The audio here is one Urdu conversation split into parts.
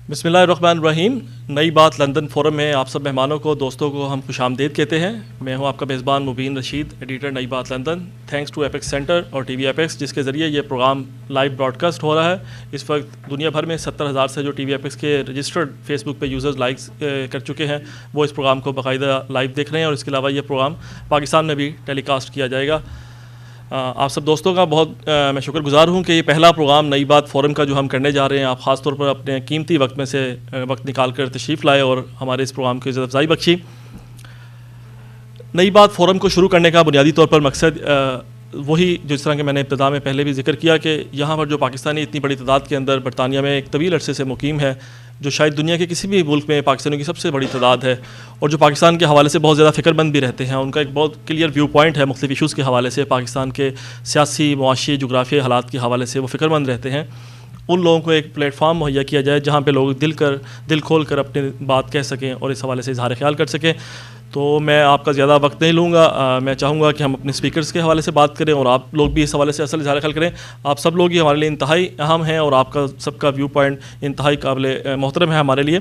بسم اللہ الرحمن الرحیم. نئی بات لندن فورم میں آپ سب مہمانوں کو، دوستوں کو ہم خوش آمدید کہتے ہیں. میں ہوں آپ کا میزبان مبین رشید، ایڈیٹر نئی بات London. Thanks to apex centre اور ٹی وی ایپیکس جس کے ذریعے یہ پروگرام لائیو براڈ کاسٹ ہو رہا ہے. اس وقت دنیا بھر میں 70,000 سے جو ٹی وی ایپیکس کے رجسٹرڈ فیس بک پہ یوزرز لائکس کر چکے ہیں وہ اس پروگرام کو باقاعدہ لائیو دیکھ رہے ہیں، اور اس کے علاوہ یہ پروگرام پاکستان میں بھی ٹیلی کاسٹ کیا جائے گا. آپ سب دوستوں کا بہت میں شکر گزار ہوں کہ یہ پہلا پروگرام نئی بات فورم کا جو ہم کرنے جا رہے ہیں، آپ خاص طور پر اپنے قیمتی وقت میں سے وقت نکال کر تشریف لائے اور ہمارے اس پروگرام کی عزت افزائی بخشی. نئی بات فورم کو شروع کرنے کا بنیادی طور پر مقصد وہی جس طرح کہ میں نے ابتدا میں پہلے بھی ذکر کیا کہ یہاں پر جو پاکستانی اتنی بڑی تعداد کے اندر برطانیہ میں ایک طویل عرصے سے مقیم ہے، جو شاید دنیا کے کسی بھی ملک میں پاکستانیوں کی سب سے بڑی تعداد ہے، اور جو پاکستان کے حوالے سے بہت زیادہ فکر مند بھی رہتے ہیں. ان کا ایک بہت کلیئر ویو پوائنٹ ہے مختلف ایشوز کے حوالے سے، پاکستان کے سیاسی، معاشی، جغرافیائی حالات کے حوالے سے وہ فکر مند رہتے ہیں. ان لوگوں کو ایک پلیٹ فارم مہیا کیا جائے جہاں پہ لوگ دل کھول کر اپنی بات کہہ سکیں اور اس حوالے سے اظہار خیال کر سکیں. تو میں آپ کا زیادہ وقت نہیں لوں گا. میں چاہوں گا کہ ہم اپنے اسپیکرز کے حوالے سے بات کریں اور آپ لوگ بھی اس حوالے سے اصل اظہار خیال کریں. آپ سب لوگ ہی ہمارے لیے انتہائی اہم ہیں اور آپ کا سب کا ویو پوائنٹ انتہائی قابل محترم ہے ہمارے لیے.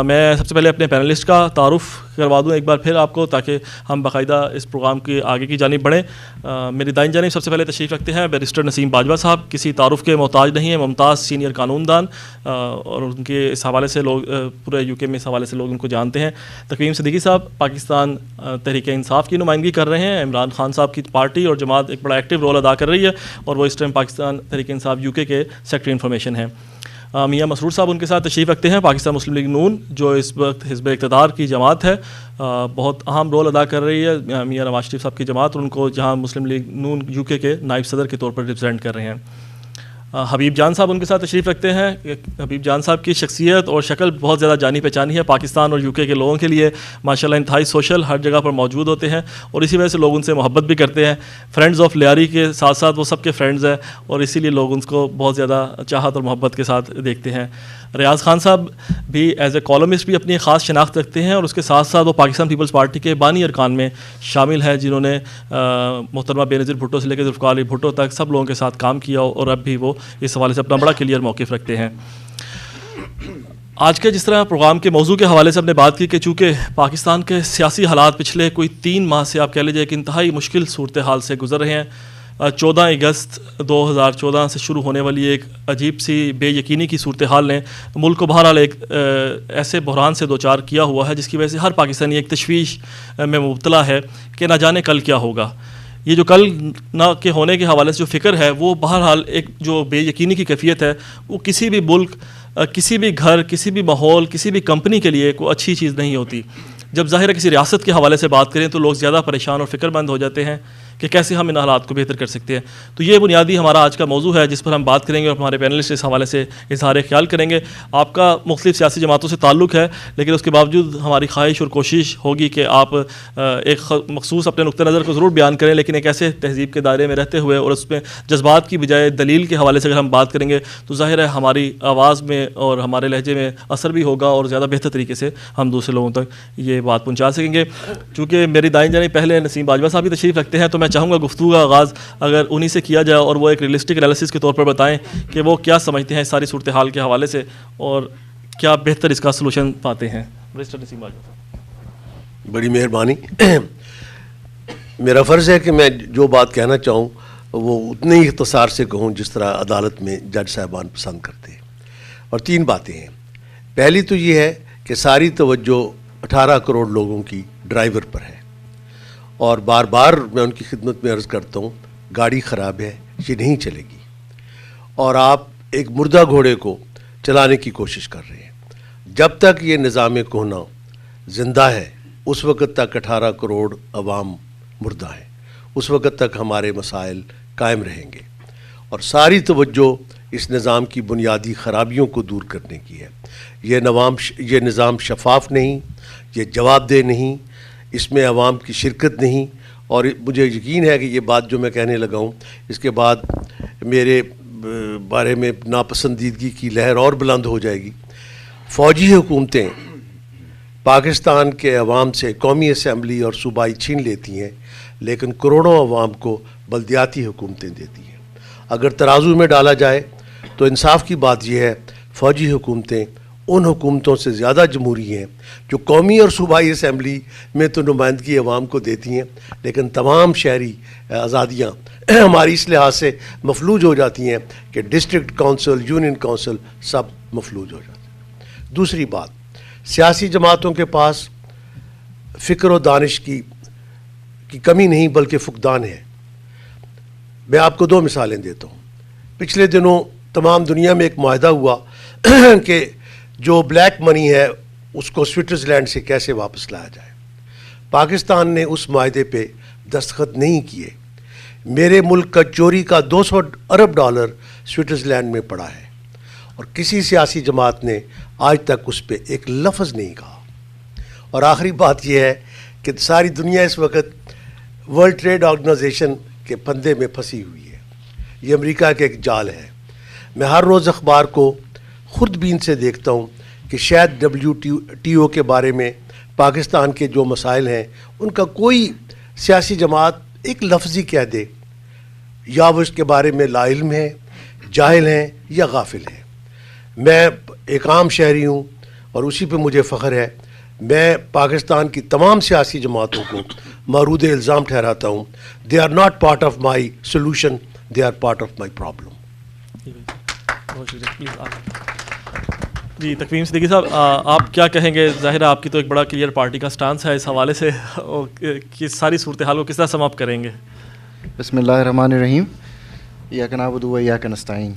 میں سب سے پہلے اپنے پینلسٹ کا تعارف کروا دوں ایک بار پھر آپ کو، تاکہ ہم باقاعدہ اس پروگرام کی آگے کی جانب بڑھیں. میری دائیں جانب سب سے پہلے تشریف رکھتے ہیں بیرسٹر نسیم باجوہ صاحب. کسی تعارف کے محتاج نہیں ہیں، ممتاز سینئر قانون دان، اور ان کے اس حوالے سے لوگ پورے یو کے میں اس حوالے سے لوگ ان کو جانتے ہیں. تقویم صدیقی صاحب پاکستان تحریک انصاف کی نمائندگی کر رہے ہیں. عمران خان صاحب کی پارٹی اور جماعت ایک بڑا ایکٹیو رول ادا کر رہی ہے، اور وہ اس ٹائم پاکستان تحریک انصاف یو کے سیکٹری انفارمیشن ہیں. میاں مسرور صاحب ان کے ساتھ تشریف رکھتے ہیں. پاکستان مسلم لیگ نون جو اس وقت حزب اقتدار کی جماعت ہے، بہت اہم رول ادا کر رہی ہے. میاں نواز شریف صاحب کی جماعت، اور ان کو جہاں مسلم لیگ نون یو کے نائب صدر کے طور پر ریپرزینٹ کر رہے ہیں. حبیب جان صاحب ان کے ساتھ تشریف رکھتے ہیں. حبیب جان صاحب کی شخصیت اور شکل بہت زیادہ جانی پہچانی ہے پاکستان اور یو کے لوگوں کے لیے. ماشاءاللہ انتہائی سوشل، ہر جگہ پر موجود ہوتے ہیں، اور اسی وجہ سے لوگ ان سے محبت بھی کرتے ہیں. فرینڈز آف لیاری کے ساتھ ساتھ وہ سب کے فرینڈز ہیں، اور اسی لیے لوگ ان کو بہت زیادہ چاہت اور محبت کے ساتھ دیکھتے ہیں. ریاض خان صاحب بھی ایز اے کالمسٹ بھی اپنی خاص شناخت رکھتے ہیں، اور اس کے ساتھ ساتھ وہ پاکستان پیپلز پارٹی کے بانی ارکان میں شامل ہیں، جنہوں نے محترمہ بینظیر بھٹو سے لے کے ذوالفقار علی بھٹو تک سب لوگوں کے ساتھ کام کیا، اور اب بھی وہ اس حوالے سے اپنا بڑا کلیئر موقف رکھتے ہیں. آج کے جس طرح پروگرام کے موضوع کے حوالے سے ہم نے بات کی کہ چونکہ پاکستان کے سیاسی حالات پچھلے کوئی 3 ماہ سے آپ کہہ لیجیے کہ انتہائی مشکل صورتحال سے گزر رہے ہیں. 14 اگست 2014 سے شروع ہونے والی ایک عجیب سی بے یقینی کی صورتحال نے ملک کو بہرحال ایک ایسے بحران سے دوچار کیا ہوا ہے جس کی وجہ سے ہر پاکستانی ایک تشویش میں مبتلا ہے کہ نہ جانے کل کیا ہوگا. یہ جو کل نہ کے ہونے کے حوالے سے جو فکر ہے، وہ بہرحال ایک جو بے یقینی کی کیفیت ہے، وہ کسی بھی ملک، کسی بھی گھر، کسی بھی ماحول، کسی بھی کمپنی کے لیے کوئی اچھی چیز نہیں ہوتی. جب ظاہر ہے کسی ریاست کے حوالے سے بات کریں تو لوگ زیادہ پریشان اور فکر مند ہو جاتے ہیں کہ کیسے ہم ان حالات کو بہتر کر سکتے ہیں. تو یہ بنیادی ہمارا آج کا موضوع ہے جس پر ہم بات کریں گے، اور ہمارے پینلسٹ اس حوالے سے اظہار خیال کریں گے. آپ کا مختلف سیاسی جماعتوں سے تعلق ہے، لیکن اس کے باوجود ہماری خواہش اور کوشش ہوگی کہ آپ ایک مخصوص اپنے نقطہ نظر کو ضرور بیان کریں، لیکن ایک ایسے تہذیب کے دائرے میں رہتے ہوئے، اور اس میں جذبات کی بجائے دلیل کے حوالے سے اگر ہم بات کریں گے تو ظاہر ہے ہماری آواز میں اور ہمارے لہجے میں اثر بھی ہوگا، اور زیادہ بہتر طریقے سے ہم دوسرے لوگوں تک یہ بات پہنچا سکیں گے. چونکہ میری دائیں جانب پہلے نسیم باجوہ صاحب بھی تشریف رکھتے ہیں، تو میں چاہوں گا گفتگو کا آغاز اگر انہی سے کیا جائے، اور وہ ایک ریئلسٹک انالیسس کے طور پر بتائیں کہ وہ کیا سمجھتے ہیں اس ساری صورتحال کے حوالے سے، اور کیا بہتر اس کا سلوشن پاتے ہیں. مسٹر نسیم باجوہ صاحب. بڑی مہربانی. میرا فرض ہے کہ میں جو بات کہنا چاہوں وہ اتنے ہی اختصار سے کہوں جس طرح عدالت میں جج صاحبان پسند کرتے ہیں. اور 3 باتیں ہیں. پہلی تو یہ ہے کہ ساری توجہ 18 کروڑ لوگوں کی ڈرائیور پر ہے، اور بار بار میں ان کی خدمت میں عرض کرتا ہوں گاڑی خراب ہے، یہ نہیں چلے گی، اور آپ ایک مردہ گھوڑے کو چلانے کی کوشش کر رہے ہیں. جب تک یہ نظام کہنا زندہ ہے اس وقت تک 18 کروڑ عوام مردہ ہیں، اس وقت تک ہمارے مسائل قائم رہیں گے. اور ساری توجہ اس نظام کی بنیادی خرابیوں کو دور کرنے کی ہے. یہ نظام شفاف نہیں، یہ جواب دہ نہیں، اس میں عوام کی شرکت نہیں. اور مجھے یقین ہے کہ یہ بات جو میں کہنے لگا ہوں اس کے بعد میرے بارے میں ناپسندیدگی کی لہر اور بلند ہو جائے گی. فوجی حکومتیں پاکستان کے عوام سے قومی اسمبلی اور صوبائی چھین لیتی ہیں، لیکن کروڑوں عوام کو بلدیاتی حکومتیں دیتی ہیں. اگر ترازو میں ڈالا جائے تو انصاف کی بات یہ ہے فوجی حکومتیں ان حکومتوں سے زیادہ جمہوری ہیں جو قومی اور صوبائی اسمبلی میں تو نمائندگی عوام کو دیتی ہیں، لیکن تمام شہری آزادیاں ہماری اس لحاظ سے مفلوج ہو جاتی ہیں کہ ڈسٹرکٹ کونسل، یونین کونسل سب مفلوج ہو جاتے ہیں۔ دوسری بات، سیاسی جماعتوں کے پاس فکر و دانش کی کمی نہیں بلکہ فقدان ہے۔ میں آپ کو 2 مثالیں دیتا ہوں۔ پچھلے دنوں تمام دنیا میں ایک معاہدہ ہوا کہ جو بلیک منی ہے اس کو سوئٹزرلینڈ سے کیسے واپس لایا جائے۔ پاکستان نے اس معاہدے پہ دستخط نہیں کیے۔ میرے ملک کا چوری کا $200 ارب سوئٹزرلینڈ میں پڑا ہے، اور کسی سیاسی جماعت نے آج تک اس پہ ایک لفظ نہیں کہا۔ اور آخری بات یہ ہے کہ ساری دنیا اس وقت ورلڈ ٹریڈ آرگنائزیشن کے پھندے میں پھنسی ہوئی ہے۔ یہ امریکہ کا ایک جال ہے۔ میں ہر روز اخبار کو خود بین سے دیکھتا ہوں کہ شاید WTO کے بارے میں پاکستان کے جو مسائل ہیں ان کا کوئی سیاسی جماعت ایک لفظ ہی کہہ دے، یا وہ اس کے بارے میں لا علم ہیں، جاہل ہیں یا غافل ہیں۔ میں ایک عام شہری ہوں اور اسی پہ مجھے فخر ہے۔ میں پاکستان کی تمام سیاسی جماعتوں کو مورود الزام ٹھہراتا ہوں۔ They are not part of my solution, they are part of my problem. بہت شکریہ، پلیز جی تقویم صدیقی صاحب، آپ کیا کہیں گے؟ ظاہر ہے آپ کی تو ایک بڑا کلیئر پارٹی کا سٹانس ہے اس حوالے سے، کہ ساری صورتحال کو کس طرح سم اپ کریں گے؟ بسم اللہ الرحمن الرحیم، ایاک نعبد و ایاک نستعین۔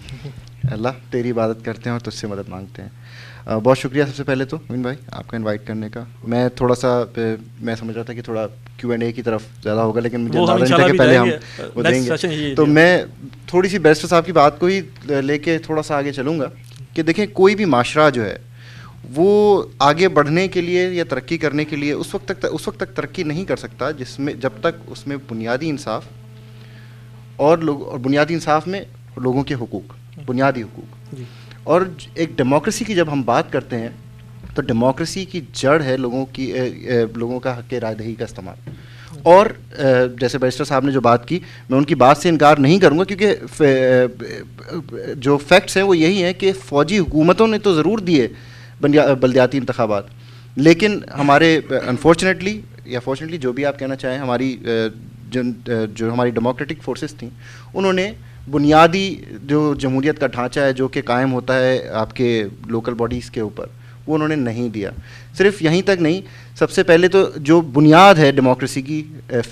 اللہ تیری عبادت کرتے ہیں اور تجھ سے مدد مانگتے ہیں۔ بہت شکریہ سب سے پہلے تو امین بھائی آپ کا انوائٹ کرنے کا۔ میں تھوڑا سا میں سمجھ رہا تھا کہ تھوڑا Q&A کی طرف زیادہ ہوگا، لیکن مجھے اندازہ نہیں تھا کہ پہلے ہم وہ دیں گے، تو میں تھوڑی سی بیرسٹر صاحب کی بات کو ہی لے کے تھوڑا سا آگے چلوں گا کہ دیکھیں کوئی بھی معاشرہ جو ہے وہ آگے بڑھنے کے لیے یا ترقی کرنے کے لیے اس وقت تک ترقی نہیں کر سکتا جس میں جب تک اس میں بنیادی انصاف اور بنیادی انصاف میں لوگوں کے حقوق، بنیادی حقوق، اور ایک ڈیموکریسی کی جب ہم بات کرتے ہیں تو ڈیموکریسی کی جڑ ہے لوگوں کا حق رائے دہی کا استعمال۔ اور جیسے بیرسٹر صاحب نے جو بات کی، میں ان کی بات سے انکار نہیں کروں گا، کیونکہ جو فیکٹس ہیں وہ یہی ہیں کہ فوجی حکومتوں نے تو ضرور دیے بلدیاتی انتخابات، لیکن ہمارے انفارچونیٹلی یا فارچونیٹلی جو بھی آپ کہنا چاہیں، ہماری جو ہماری ڈیموکریٹک فورسز تھیں انہوں نے بنیادی جو جمہوریت کا ڈھانچہ ہے جو کہ قائم ہوتا ہے آپ کے لوکل باڈیز کے اوپر، وہ انہوں نے نہیں دیا۔ صرف یہیں تک نہیں، سب سے پہلے تو جو بنیاد ہے ڈیموکریسی کی،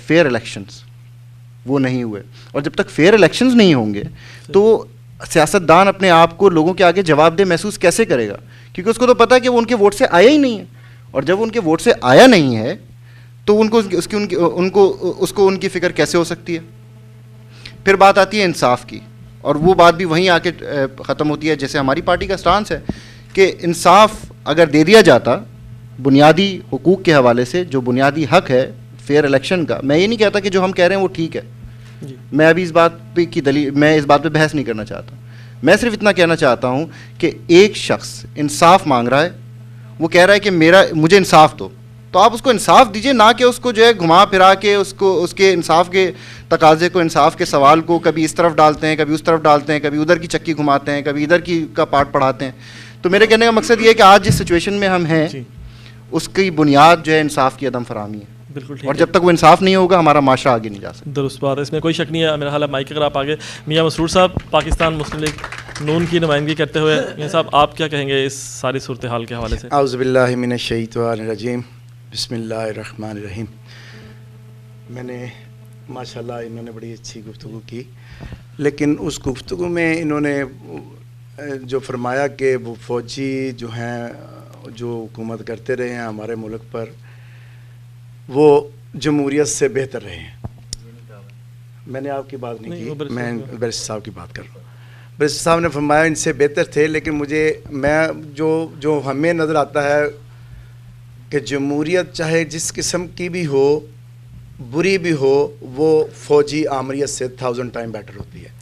فیئر الیکشنز، وہ نہیں ہوئے، اور جب تک فیئر الیکشنز نہیں ہوں گے تو سیاستدان اپنے آپ کو لوگوں کے آگے جواب دہ محسوس کیسے کرے گا؟ کیونکہ اس کو تو پتہ ہے کہ وہ ان کے ووٹ سے آیا ہی نہیں ہے، اور جب ان کے ووٹ سے آیا نہیں ہے تو اس کو ان کی فکر کیسے ہو سکتی ہے؟ پھر بات آتی ہے انصاف کی، اور وہ بات بھی وہیں آ کے ختم ہوتی ہے جیسے ہماری پارٹی کا سٹانس ہے کہ انصاف اگر دے دیا جاتا بنیادی حقوق کے حوالے سے، جو بنیادی حق ہے فیئر الیکشن کا، میں یہ نہیں کہتا کہ جو ہم کہہ رہے ہیں وہ ٹھیک ہے، میں ابھی اس بات پہ میں اس بات پہ بحث نہیں کرنا چاہتا، میں صرف اتنا کہنا چاہتا ہوں کہ ایک شخص انصاف مانگ رہا ہے، وہ کہہ رہا ہے کہ مجھے انصاف دو، تو آپ اس کو انصاف دیجئے، نہ کہ اس کو جو ہے گھما پھرا کے اس کے انصاف کے تقاضے کو، انصاف کے سوال کو کبھی اس طرف ڈالتے ہیں، کبھی اس طرف ڈالتے ہیں، کبھی ادھر کی چکی گھماتے ہیں، کبھی ادھر کا پارٹ پڑھاتے ہیں۔ تو میرے کہنے کا مقصد یہ ہے کہ آج جس سچویشن میں ہم ہیں اس کی بنیاد جو ہے انصاف کی عدم فراہمی ہے، بالکل ٹھیک، اور جب تک وہ انصاف نہیں ہوگا ہمارا معاشرہ آگے نہیں جا سکتا۔ درست بات ہے، اس میں کوئی شک نہیں ہے۔ میرا حال ہے مائک اگر آپ آگے، میاں مسرور صاحب پاکستان مسلم لیگ نون کی نمائندگی کرتے ہوئے، میاں صاحب آپ کیا کہیں گے اس ساری صورتحال کے حوالے سے؟ اعوذ باللہ من الشیطان الرجیم، بسم اللہ الرحمن الرحیم۔ میں نے ماشاءاللہ انہوں نے بڑی اچھی گفتگو کی، لیکن اس گفتگو میں انہوں نے جو فرمایا کہ وہ فوجی جو ہیں جو حکومت کرتے رہے ہیں ہمارے ملک پر، وہ جمہوریت سے بہتر رہے ہیں۔ میں نے آپ کی بات نہیں کی، میں بیرسٹر صاحب کی بات کر رہا ہوں۔ بیرسٹر صاحب نے فرمایا ان سے بہتر تھے، لیکن جو ہمیں نظر آتا ہے کہ جمہوریت چاہے جس قسم کی بھی ہو، بری بھی ہو، وہ فوجی آمریت سے 1000 ٹائم بیٹر ہوتی ہے۔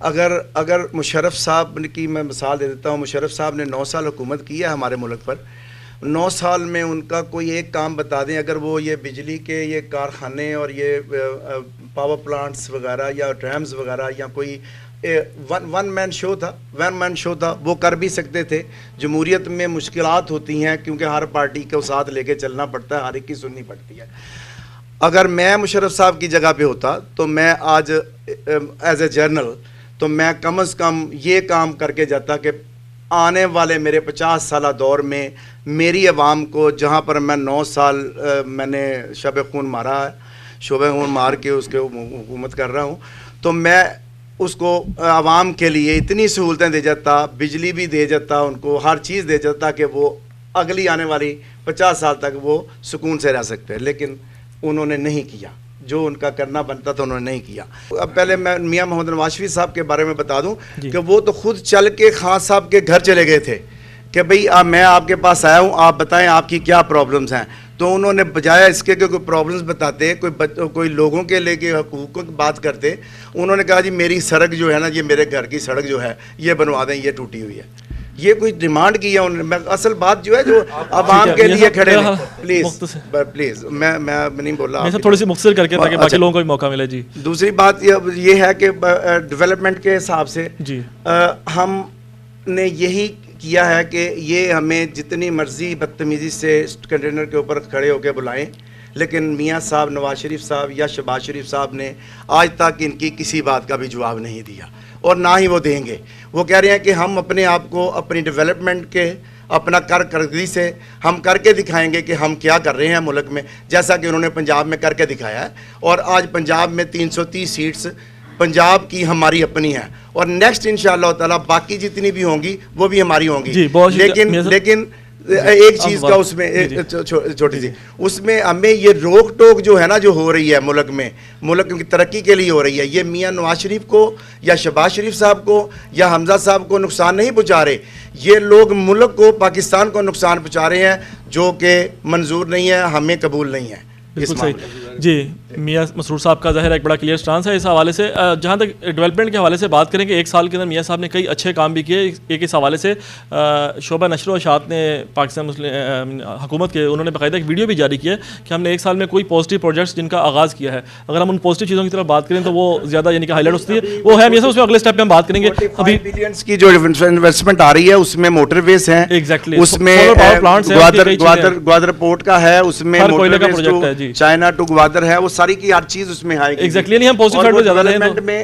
اگر مشرف صاحب کی میں مثال دے دیتا ہوں، مشرف صاحب نے 9 سال حکومت کی ہے ہمارے ملک پر، 9 سال میں ان کا کوئی ایک کام بتا دیں، اگر وہ یہ بجلی کے یہ کارخانے اور یہ پاور پلانٹس وغیرہ یا ڈیمز وغیرہ یا کوئی ون مین شو تھا, وہ کر بھی سکتے تھے. جمہوریت میں مشکلات ہوتی ہیں کیونکہ ہر پارٹی کو ساتھ لے کے چلنا پڑتا ہے, ہر ایک کی سننی پڑتی ہے. اگر میں مشرف صاحب کی جگہ پہ ہوتا تو میں آج ایز اے جرنل تو میں کم از کم یہ کام کر کے جاتا کہ آنے والے میرے 50 سالہ دور میں میری عوام کو, جہاں پر میں 9 سال میں نے شب خون مارا ہے, شعبہ خون مار کے اس کے حکومت کر رہا ہوں, تو میں اس کو عوام کے لیے اتنی سہولتیں دے جاتا, بجلی بھی دے جاتا, ان کو ہر چیز دے جاتا کہ وہ اگلی آنے والی 50 سال تک وہ سکون سے رہ سکتے ہیں. لیکن انہوں نے نہیں کیا, جو ان کا کرنا بنتا تھا انہوں نے نہیں کیا. اب پہلے میں میاں محمد نواز شریف صاحب کے بارے میں بتا دوں کہ وہ تو خود چل کے خان صاحب کے گھر چلے گئے تھے کہ بھئی میں آپ کے پاس آیا ہوں, آپ بتائیں آپ کی کیا پرابلمز ہیں. تو انہوں نے بجائے اس کے کہ کوئی پرابلمز بتاتے, کوئی لوگوں کے لے کے حقوق کی بات کرتے, انہوں نے کہا جی میری سڑک جو ہے نا, یہ میرے گھر کی سڑک جو ہے یہ بنوا دیں, یہ ٹوٹی ہوئی ہے. یہ کوئی ڈیمانڈ کیا انہوں نے. اصل بات جو ہے جو عوام کے لیے کھڑے ہیں, پلیز میں نہیں بول رہا, تھوڑی سی مختصر کر کے تاکہ باقی لوگوں کو بھی موقع ملے. جی دوسری بات یہ ہے کہ ڈیولپمنٹ کے حساب سے ہم نے یہی کیا ہے کہ یہ ہمیں جتنی مرضی بدتمیزی سے کنٹینر کے اوپر کھڑے ہو کے بلائیں, لیکن میاں صاحب, نواز شریف صاحب یا شہباز شریف صاحب نے آج تک ان کی کسی بات کا بھی جواب نہیں دیا اور نہ ہی وہ دیں گے. وہ کہہ رہے ہیں کہ ہم اپنے آپ کو اپنی ڈیولپمنٹ کے اپنا کارکردگی سے ہم کر کے دکھائیں گے کہ ہم کیا کر رہے ہیں ملک میں, جیسا کہ انہوں نے پنجاب میں کر کے دکھایا ہے. اور آج پنجاب میں 330 سیٹس پنجاب کی ہماری اپنی ہیں, اور نیکسٹ انشاءاللہ تعالیٰ باقی جتنی بھی ہوں گی وہ بھی ہماری ہوں گی. لیکن ایک چیز کا اس میں چھوٹی سی, اس میں ہمیں یہ روک ٹوک جو ہے نا جو ہو رہی ہے ملک میں, ملک کی ترقی کے لیے ہو رہی ہے, یہ میاں نواز شریف کو یا شہباز شریف صاحب کو یا حمزہ صاحب کو نقصان نہیں پہنچا رہے. یہ لوگ ملک کو, پاکستان کو نقصان پہنچا رہے ہیں جو کہ منظور نہیں ہے, ہمیں قبول نہیں ہے. بالکل صحیح. جی میاں مسرور صاحب کا ظاہر ایک بڑا کلیئر سٹانس ہے اس حوالے سے. جہاں تک ڈیولپمنٹ کے حوالے سے بات کریں کہ ایک سال کے اندر میاں صاحب نے کئی اچھے کام بھی کیے. ایک اس حوالے سے شعبہ نشر و اشاعت نے پاکستان مسلم حکومت کے, انہوں نے باقاعدہ ایک ویڈیو بھی جاری کیا ہے کہ ہم نے ایک سال میں کوئی پازیٹیو پروجیکٹس جن کا آغاز کیا ہے. اگر ہم ان پازیٹیو چیزوں کی طرف بات کریں تو وہ زیادہ یعنی کہ ہائی لائٹ ہوتی ہے, وہ ہے میاں صاحب, اس میں اگلے اسٹیپ پہ ہم بات کریں گے. ابھی بلینس کی جو انویسٹمنٹ آ رہی ہے اس میں موٹر ویز ہیں, اس میں گوادر پورٹ کا ہے, اس میں کوئلے کا پروجیکٹ ہے, جی چائنا ٹو گوادر ہے, وہ ساری کی ہر چیز اس میں آئے گی. ایگزیکٹلی ہم پازیٹیو سائڈ پہ زیادہ لیں تو میں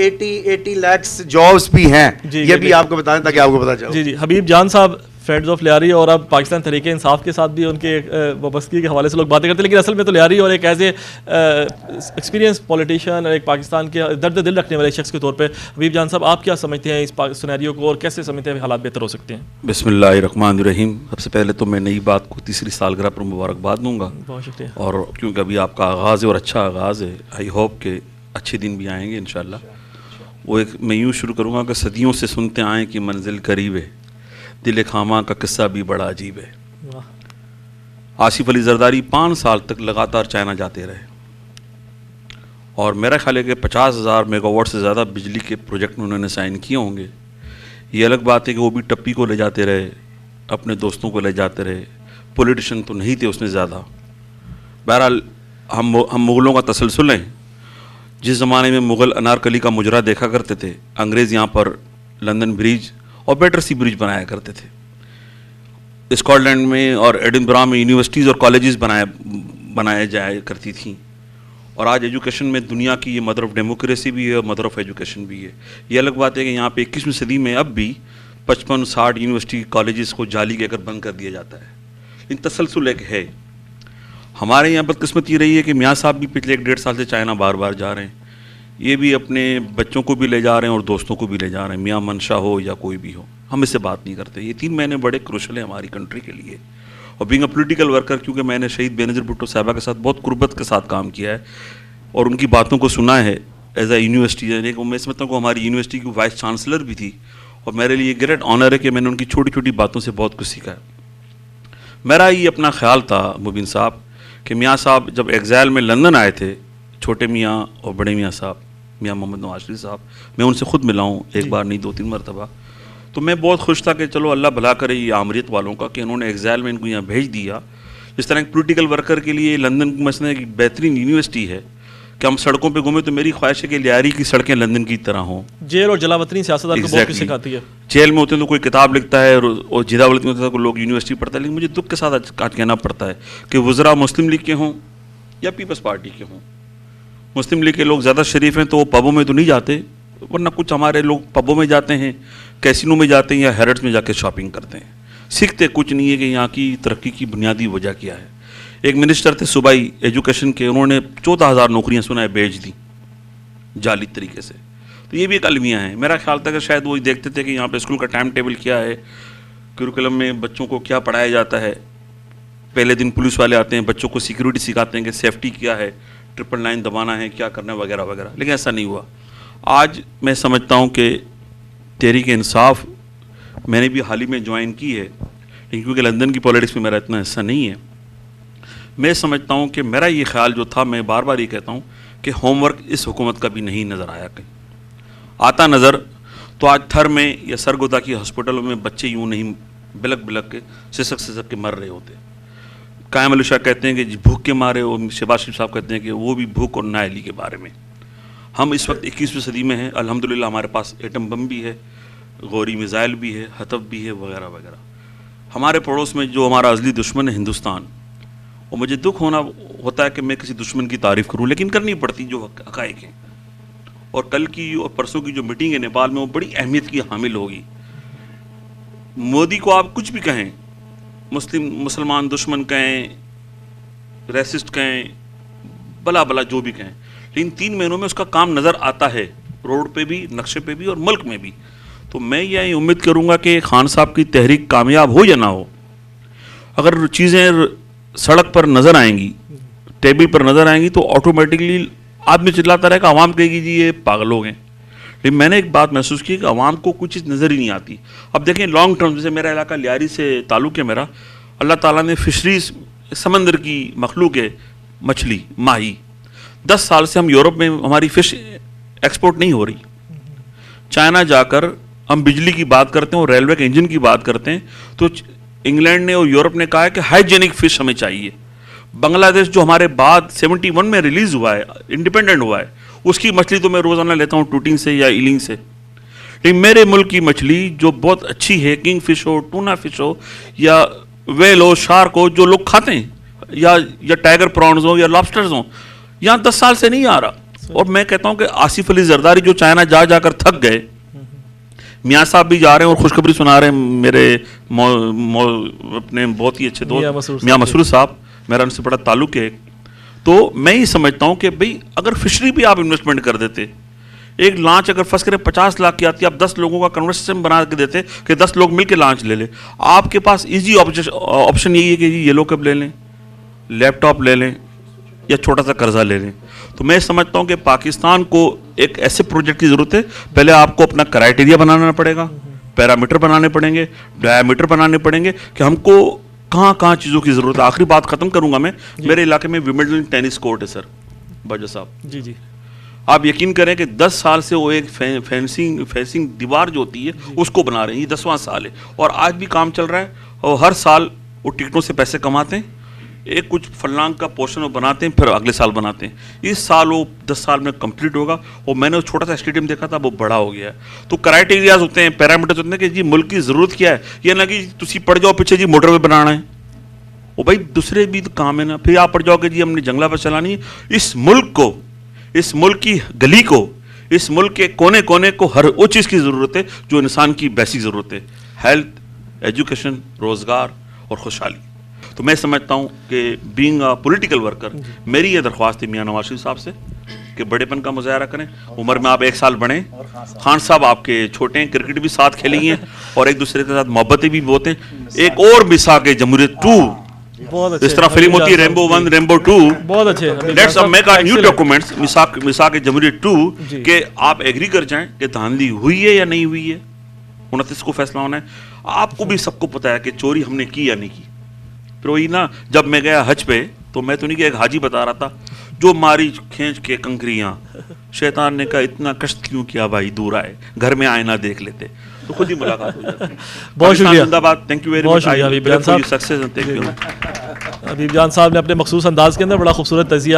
80 لاکھ جابس بھی ہیں, یہ بھی آپ کو بتائیں تاکہ آپ کو پتہ چلے. جی جی حبیب جان صاحب فرینڈز آف لیاری اور اب پاکستان تحریک انصاف کے ساتھ بھی ان کے وابستگی کے حوالے سے لوگ باتیں کرتے ہیں, لیکن اصل میں تو لیاری اور ایک ایز اے ایکسپیرینس پولیٹیشین اور ایک پاکستان کے درد دل رکھنے والے شخص کے طور پہ حبیب جان صاحب آپ کیا سمجھتے ہیں اس سینیریو کو اور کیسے سمجھتے ہیں حالات بہتر ہو سکتے ہیں؟ بسم اللہ الرحمن الرحیم. سب سے پہلے تو میں نئی بات کو تیسری سالگرہ پر مبارکباد دوں گا. بہت شکریہ. اور کیونکہ ابھی آپ کا آغاز ہے اور اچھا آغاز ہے, آئی ہوپ کہ اچھے دن بھی آئیں گے انشاءاللہ. وہ ایک میں یوں شروع کروں گا کہ صدیوں سے سنتے آئیں کہ منزل قریب ہے, دل خاماں کا قصہ بھی بڑا عجیب ہے. آصف علی زرداری 5 سال تک لگاتار چائنا جاتے رہے اور میرا خیال ہے کہ 50,000 میگا واٹ سے زیادہ بجلی کے پروجیکٹ انہوں نے سائن کیے ہوں گے. یہ الگ بات ہے کہ وہ بھی ٹپی کو لے جاتے رہے, اپنے دوستوں کو لے جاتے رہے, پولیٹیشین تو نہیں تھے اس نے زیادہ. بہرحال ہم مغلوں کا تسلسل ہیں. جس زمانے میں مغل انارکلی کا مجرا دیکھا کرتے تھے, انگریز یہاں پر لندن برج اور بیٹرسی برج بنایا کرتے تھے. اسکاٹ لینڈ میں اور ایڈنبرا میں یونیورسٹیز اور کالجز بنائے جایا کرتی تھیں. اور آج ایجوکیشن میں دنیا کی یہ مدر آف ڈیموکریسی بھی ہے اور مدر آف ایجوکیشن بھی ہے. یہ الگ بات ہے کہ یہاں پہ 21ویں صدی میں اب بھی 55-60 یونیورسٹی کالجز کو جعلی کہہ کر بند کر دیا جاتا ہے. ان تسلسل ایک ہے. ہمارے یہاں بدقسمتی رہی ہے کہ میاں صاحب بھی پچھلے 1-1.5 سال سے چائنا بار بار جا رہے ہیں. یہ بھی اپنے بچوں کو بھی لے جا رہے ہیں اور دوستوں کو بھی لے جا رہے ہیں, میاں منشا ہو یا کوئی بھی ہو. ہم اس سے بات نہیں کرتے. یہ 3 مہینے بڑے کروشل ہیں ہماری کنٹری کے لیے. اور بینگ اے پولیٹیکل ورکر, کیونکہ میں نے شہید بے نظیر بھٹو صاحبہ کے ساتھ بہت قربت کے ساتھ کام کیا ہے اور ان کی باتوں کو سنا ہے ایز اے یونیورسٹی. میں سمجھتا ہوں کہ ہماری یونیورسٹی کی وائس چانسلر بھی تھی اور میرے لیے گریٹ آنر ہے کہ میں نے ان کی چھوٹی چھوٹی باتوں سے بہت کچھ سیکھا ہے. میرا یہ اپنا خیال تھا مبین صاحب کہ میاں صاحب جب ایگزائل میں لندن آئے تھے, چھوٹے میاں اور بڑے میاں صاحب, میاں محمد نواز شریف صاحب, میں ان سے خود ملا ہوں ایک بار نہیں 2-3 مرتبہ. تو میں بہت خوش تھا کہ چلو اللہ بھلا کرے یہ آمریت والوں کا کہ انہوں نے ایگزائل میں ان کو یہاں بھیج دیا. جس طرح ایک پولیٹیکل ورکر کے لیے لندن میں ایک بہترین یونیورسٹی ہے کہ ہم سڑکوں پہ گھومیں تو میری خواہش ہے کہ لیاری کی سڑکیں لندن کی طرح ہوں. جیل اور جلاوطنی سیاستدار کو بہت کچھ Exactly. سکھاتی ہے. جیل میں ہوتے ہیں تو کوئی کتاب لکھتا ہے اور جداولت میں ہوتا ہے تو لوگ یونیورسٹی پڑھتا ہے, لیکن مجھے دکھ کے ساتھ آج کہنا پڑتا ہے کہ وزراء مسلم لیگ کے ہوں یا پیپلز پارٹی کے ہوں. مسلم لیگ کے لوگ زیادہ شریف ہیں تو وہ پبوں میں تو نہیں جاتے, ورنہ کچھ ہمارے لوگ پبوں میں جاتے ہیں, کیسینو میں جاتے ہیں یا ہیرٹس میں جا کے شاپنگ کرتے ہیں. سیکھتے کچھ نہیں ہے کہ یہاں کی ترقی کی بنیادی وجہ کیا ہے. ایک منسٹر تھے صوبائی ایجوکیشن کے, انہوں نے 14,000 نوکریاں سنا ہے بیچ دیں جعلی طریقے سے. تو یہ بھی ایک المیہ ہیں. میرا خیال تھا کہ شاید وہ دیکھتے تھے کہ یہاں پہ اسکول کا ٹائم ٹیبل کیا ہے, کریکولم میں بچوں کو کیا پڑھایا جاتا ہے. پہلے دن پولیس والے آتے ہیں, بچوں کو سیکیورٹی سکھاتے ہیں کہ سیفٹی کیا ہے, 999 دبانا ہے, کیا کرنا ہے وغیرہ وغیرہ, لیکن ایسا نہیں ہوا. آج میں سمجھتا ہوں کہ تحریک انصاف میں نے بھی حال ہی میں جوائن کی ہے, لیکن کیونکہ لندن کی پولیٹکس میں میرا اتنا حصہ نہیں ہے. میں سمجھتا ہوں کہ میرا یہ خیال جو تھا, میں بار بار یہ کہتا ہوں کہ ہوم ورک اس حکومت کا بھی نہیں نظر آیا. کہیں آتا نظر تو آج تھر میں یا سرگودا کی ہاسپٹلوں میں بچے یوں نہیں بلک بلک کے سسک کے مر رہے ہوتے. قائم علی شاہ کہتے ہیں کہ بھوک کے مارے, اور شہباز شریف صاحب کہتے ہیں کہ وہ بھی بھوک اور نااہلی کے بارے میں. ہم اس وقت 21ویں صدی میں ہیں, الحمدللہ ہمارے پاس ایٹم بم بھی ہے, غوری میزائل بھی ہے, حطب بھی ہے وغیرہ وغیرہ. ہمارے پڑوس میں جو ہمارا ازلی دشمن ہے ہندوستان, اور مجھے دکھ ہوتا ہے کہ میں کسی دشمن کی تعریف کروں, لیکن کرنی پڑتی جو حقائق ہیں. اور کل کی اور پرسوں کی جو میٹنگ ہے نیپال میں, وہ بڑی اہمیت کی حامل ہوگی. مودی کو آپ کچھ بھی کہیں, مسلمان دشمن کہیں, ریسسٹ کہیں, بلا بلا جو بھی کہیں, لیکن 3 مہینوں میں اس کا کام نظر آتا ہے, روڈ پہ بھی, نقشے پہ بھی اور ملک میں بھی. تو میں یہ امید کروں گا کہ خان صاحب کی تحریک کامیاب ہو یا نہ ہو, اگر چیزیں سڑک پر نظر آئیں گی, ٹیبل پر نظر آئیں گی, تو آٹومیٹکلی آدمی چلاتا رہے گا, عوام کہے گی جی یہ پاگل ہو گئے. لیکن میں نے ایک بات محسوس کی کہ عوام کو کچھ چیز نظر ہی نہیں آتی. اب دیکھیں لانگ ٹرم, جیسے میرا علاقہ لیاری سے تعلق ہے میرا, اللہ تعالیٰ نے فشریز, سمندر کی مخلوق ہے مچھلی, ماہی, 10 سال سے ہم یورپ میں ہماری فش ایکسپورٹ نہیں ہو رہی. چائنا جا کر ہم بجلی کی بات کرتے ہیں اور ریلوے کے انجن کی بات کرتے ہیں, تو انگلینڈ نے اور یورپ نے کہا ہے کہ ہائیجینک فش ہمیں چاہیے. بنگلہ دیش جو ہمارے بعد 71 میں ریلیز ہوا ہے, انڈیپینڈنٹ ہوا ہے, اس کی مچھلی تو میں روزانہ لیتا ہوں ٹوٹنگ سے یا ایلنگ سے. لیکن میرے ملک کی مچھلی جو بہت اچھی ہے, کنگ فش ہو, ٹونا فش ہو, یا ویل ہو, شارک ہو, جو لوگ کھاتے ہیں, یا ٹائیگر پرانز ہو یا لابسٹرز ہوں, یہاں 10 سال سے نہیں آ رہا. اور میں کہتا ہوں کہ آصف علی زرداری جو چائنا جا کر تھک گئے, میاں صاحب بھی جا رہے ہیں اور خوشخبری سنا رہے ہیں, میرے اپنے بہت ہی اچھے دوست میاں مسرور صاحب, میرا ان سے بڑا تعلق ہے. تو میں یہ سمجھتا ہوں کہ بھئی اگر فشری بھی آپ انویسٹمنٹ کر دیتے, ایک لانچ اگر فرض کریں 50 لاکھ کی آتی ہے, آپ 10 لوگوں کا کنورسن بنا کے دیتے کہ 10 لوگ مل کے لانچ لے لیں, آپ کے پاس ایزی آپشن یہی ہے کہ جی یلو کیب لے لیں, لیپ ٹاپ لے لیں, یا چھوٹا سا قرضہ لے لیں. تو میں سمجھتا ہوں کہ پاکستان کو ایک ایسے پروجیکٹ کی ضرورت ہے. پہلے آپ کو اپنا کرائٹیریا بنانا پڑے گا, پیرامیٹر بنانے پڑیں گے, ڈایامیٹر بنانے پڑیں گے کہ ہم کو کہاں چیزوں کی ضرورت ہے. آخری بات ختم کروں گا میں, میرے علاقے میں ومبلڈن ٹینس کورٹ ہے سر, باجا صاحب جی, آپ یقین کریں کہ 10 سال سے وہ ایک فینسنگ دیوار جو ہوتی ہے اس کو بنا رہے ہیں, یہ 10واں سال ہے, اور آج بھی کام چل رہا ہے. اور ہر سال وہ ٹکٹوں سے پیسے کماتے ہیں, ایک کچھ فلانگ کا پورشن وہ بناتے ہیں, پھر اگلے سال بناتے ہیں. اس سال وہ 10 سال میں کمپلیٹ ہوگا. اور میں نے وہ چھوٹا سا اسٹیڈیم دیکھا تھا, وہ بڑا ہو گیا ہے. تو کرائٹیریاز ہوتے ہیں, پیرامیٹرز ہوتے ہیں کہ جی ملک کی ضرورت کیا ہے, یہ نہ کہ تسی پڑ جاؤ پیچھے جی موٹر وے بنانا ہے, وہ بھائی دوسرے بھی تو کام ہے نا. پھر آپ پڑ جاؤ کہ جی ہم نے جنگلہ پر چلانی ہے. اس ملک کو, اس ملک کی گلی کو, اس ملک کے کونے کونے کو ہر وہ چیز کی ضرورت ہے جو انسان کی بیسک ضرورت ہے, ہیلتھ, ایجوکیشن, روزگار اور خوشحالی. تو میں سمجھتا ہوں کہ بینگ اے پولیٹیکل ورکر, میری یہ درخواست ہے میاں نواز شریف صاحب سے کہ بڑے پن کا مظاہرہ کریں. عمر میں آپ 1 سال بڑھیں, خان صاحب آپ کے چھوٹے ہیں, کرکٹ بھی ساتھ کھیلی ہیں اور ایک دوسرے کے ساتھ محبتیں بھی بہت ہیں. ایک اور مساق جمہوریت 2, اس طرح فلم ہوتی ہے ریمبو 1, ریمبو 2, بہت اچھے, let's make a new documents, مساق جمہوریت 2, کہ آپ ایگری کر جائیں کہ دھاندلی ہوئی ہے یا نہیں ہوئی ہے. 29 کو فیصلہ ہونا ہے. آپ کو بھی سب کو پتا ہے کہ چوری ہم نے کی یا نہیں کی. پھر وہی نا, جب میں گیا حج پہ تو میں تو نہیں کہ ایک حاجی بتا رہا تھا, جو ماری کھینچ کے کنکریاں, شیطان نے کہا اتنا کشت کیوں کیا بھائی, دور آئے, گھر میں آئینہ دیکھ لیتے, تو خود ہی ملاقات ہو جاتی. بہت شکریہ, زندہ باد, تھینک یو ویری مچ, حبیب جان صاحب نے اپنے مخصوص انداز کے اندر بڑا خوبصورت تجزیہ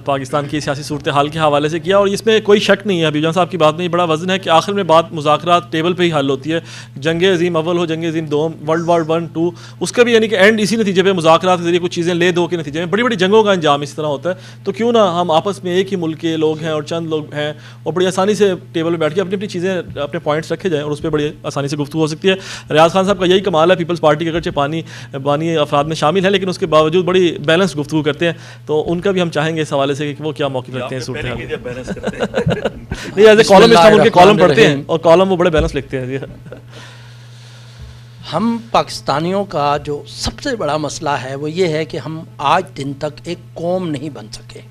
پاکستان کی سیاسی صورتحال کے حوالے سے کیا, اور اس میں کوئی شک نہیں ہے, حبیب جان صاحب کی بات میں بڑا وزن ہے کہ آخر میں بات مذاکرات ٹیبل پہ ہی حل ہوتی ہے. جنگ عظیم اول ہو, جنگ عظیم دوم, ورلڈ وار 1 2, اس کا بھی یعنی کہ اینڈ اسی نتیجے پہ مذاکرات کے ذریعے کچھ چیزیں لے دو کے نتیجے میں بڑی بڑی جنگوں کا انجام اس طرح ہوتا ہے. تو کیوں نہ ہم آپس میں ایک ہی ملک کے لوگ ہیں اور چند لوگ ہیں اور بڑی آسانی سے ٹیبل پہ بیٹھ کے اپنی اپنی چیزیں اپنے پوائنٹس رکھے جائیں اور اس پہ بڑی آسانی سے گفتگو ہو سکتی ہے. ریاض خان صاحب کا یہی کمال ہے, پیپلز پارٹی کے اگرچہ بانی افراد میں شامل ہیں لیکن اس کے باوجود بڑی بیلنس گفتگو کرتے ہیں. تو ان کا بھی ہم چاہیں گے اس حوالے سے کہ وہ کیا موقف رکھتے ہیں صورتحال نہیں ایز اے کالمسٹ ہم ان کے کالم پڑھتے ہیں اور کالم وہ بڑے بیلنس لکھتے ہیں. ہم پاکستانیوں کا جو سب سے بڑا مسئلہ ہے وہ یہ ہے کہ ہم آج دن تک ایک قوم نہیں بن سکے.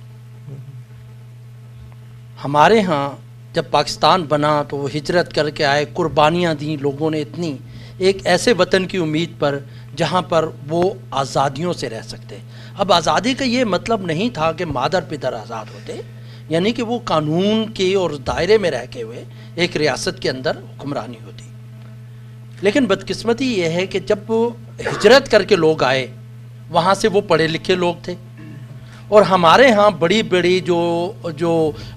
ہمارے ہاں جب پاکستان بنا تو وہ ہجرت کر کے آئے, قربانیاں دیں لوگوں نے اتنی, ایک ایسے وطن کی امید پر جہاں پر وہ آزادیوں سے رہ سکتے. اب آزادی کا یہ مطلب نہیں تھا کہ مادر پدر آزاد ہوتے, یعنی کہ وہ قانون کے اور دائرے میں رہ کے ہوئے ایک ریاست کے اندر حکمرانی ہوتی. لیکن بدقسمتی یہ ہے کہ جب ہجرت کر کے لوگ آئے وہاں سے وہ پڑھے لکھے لوگ تھے, اور ہمارے ہاں بڑی بڑی جو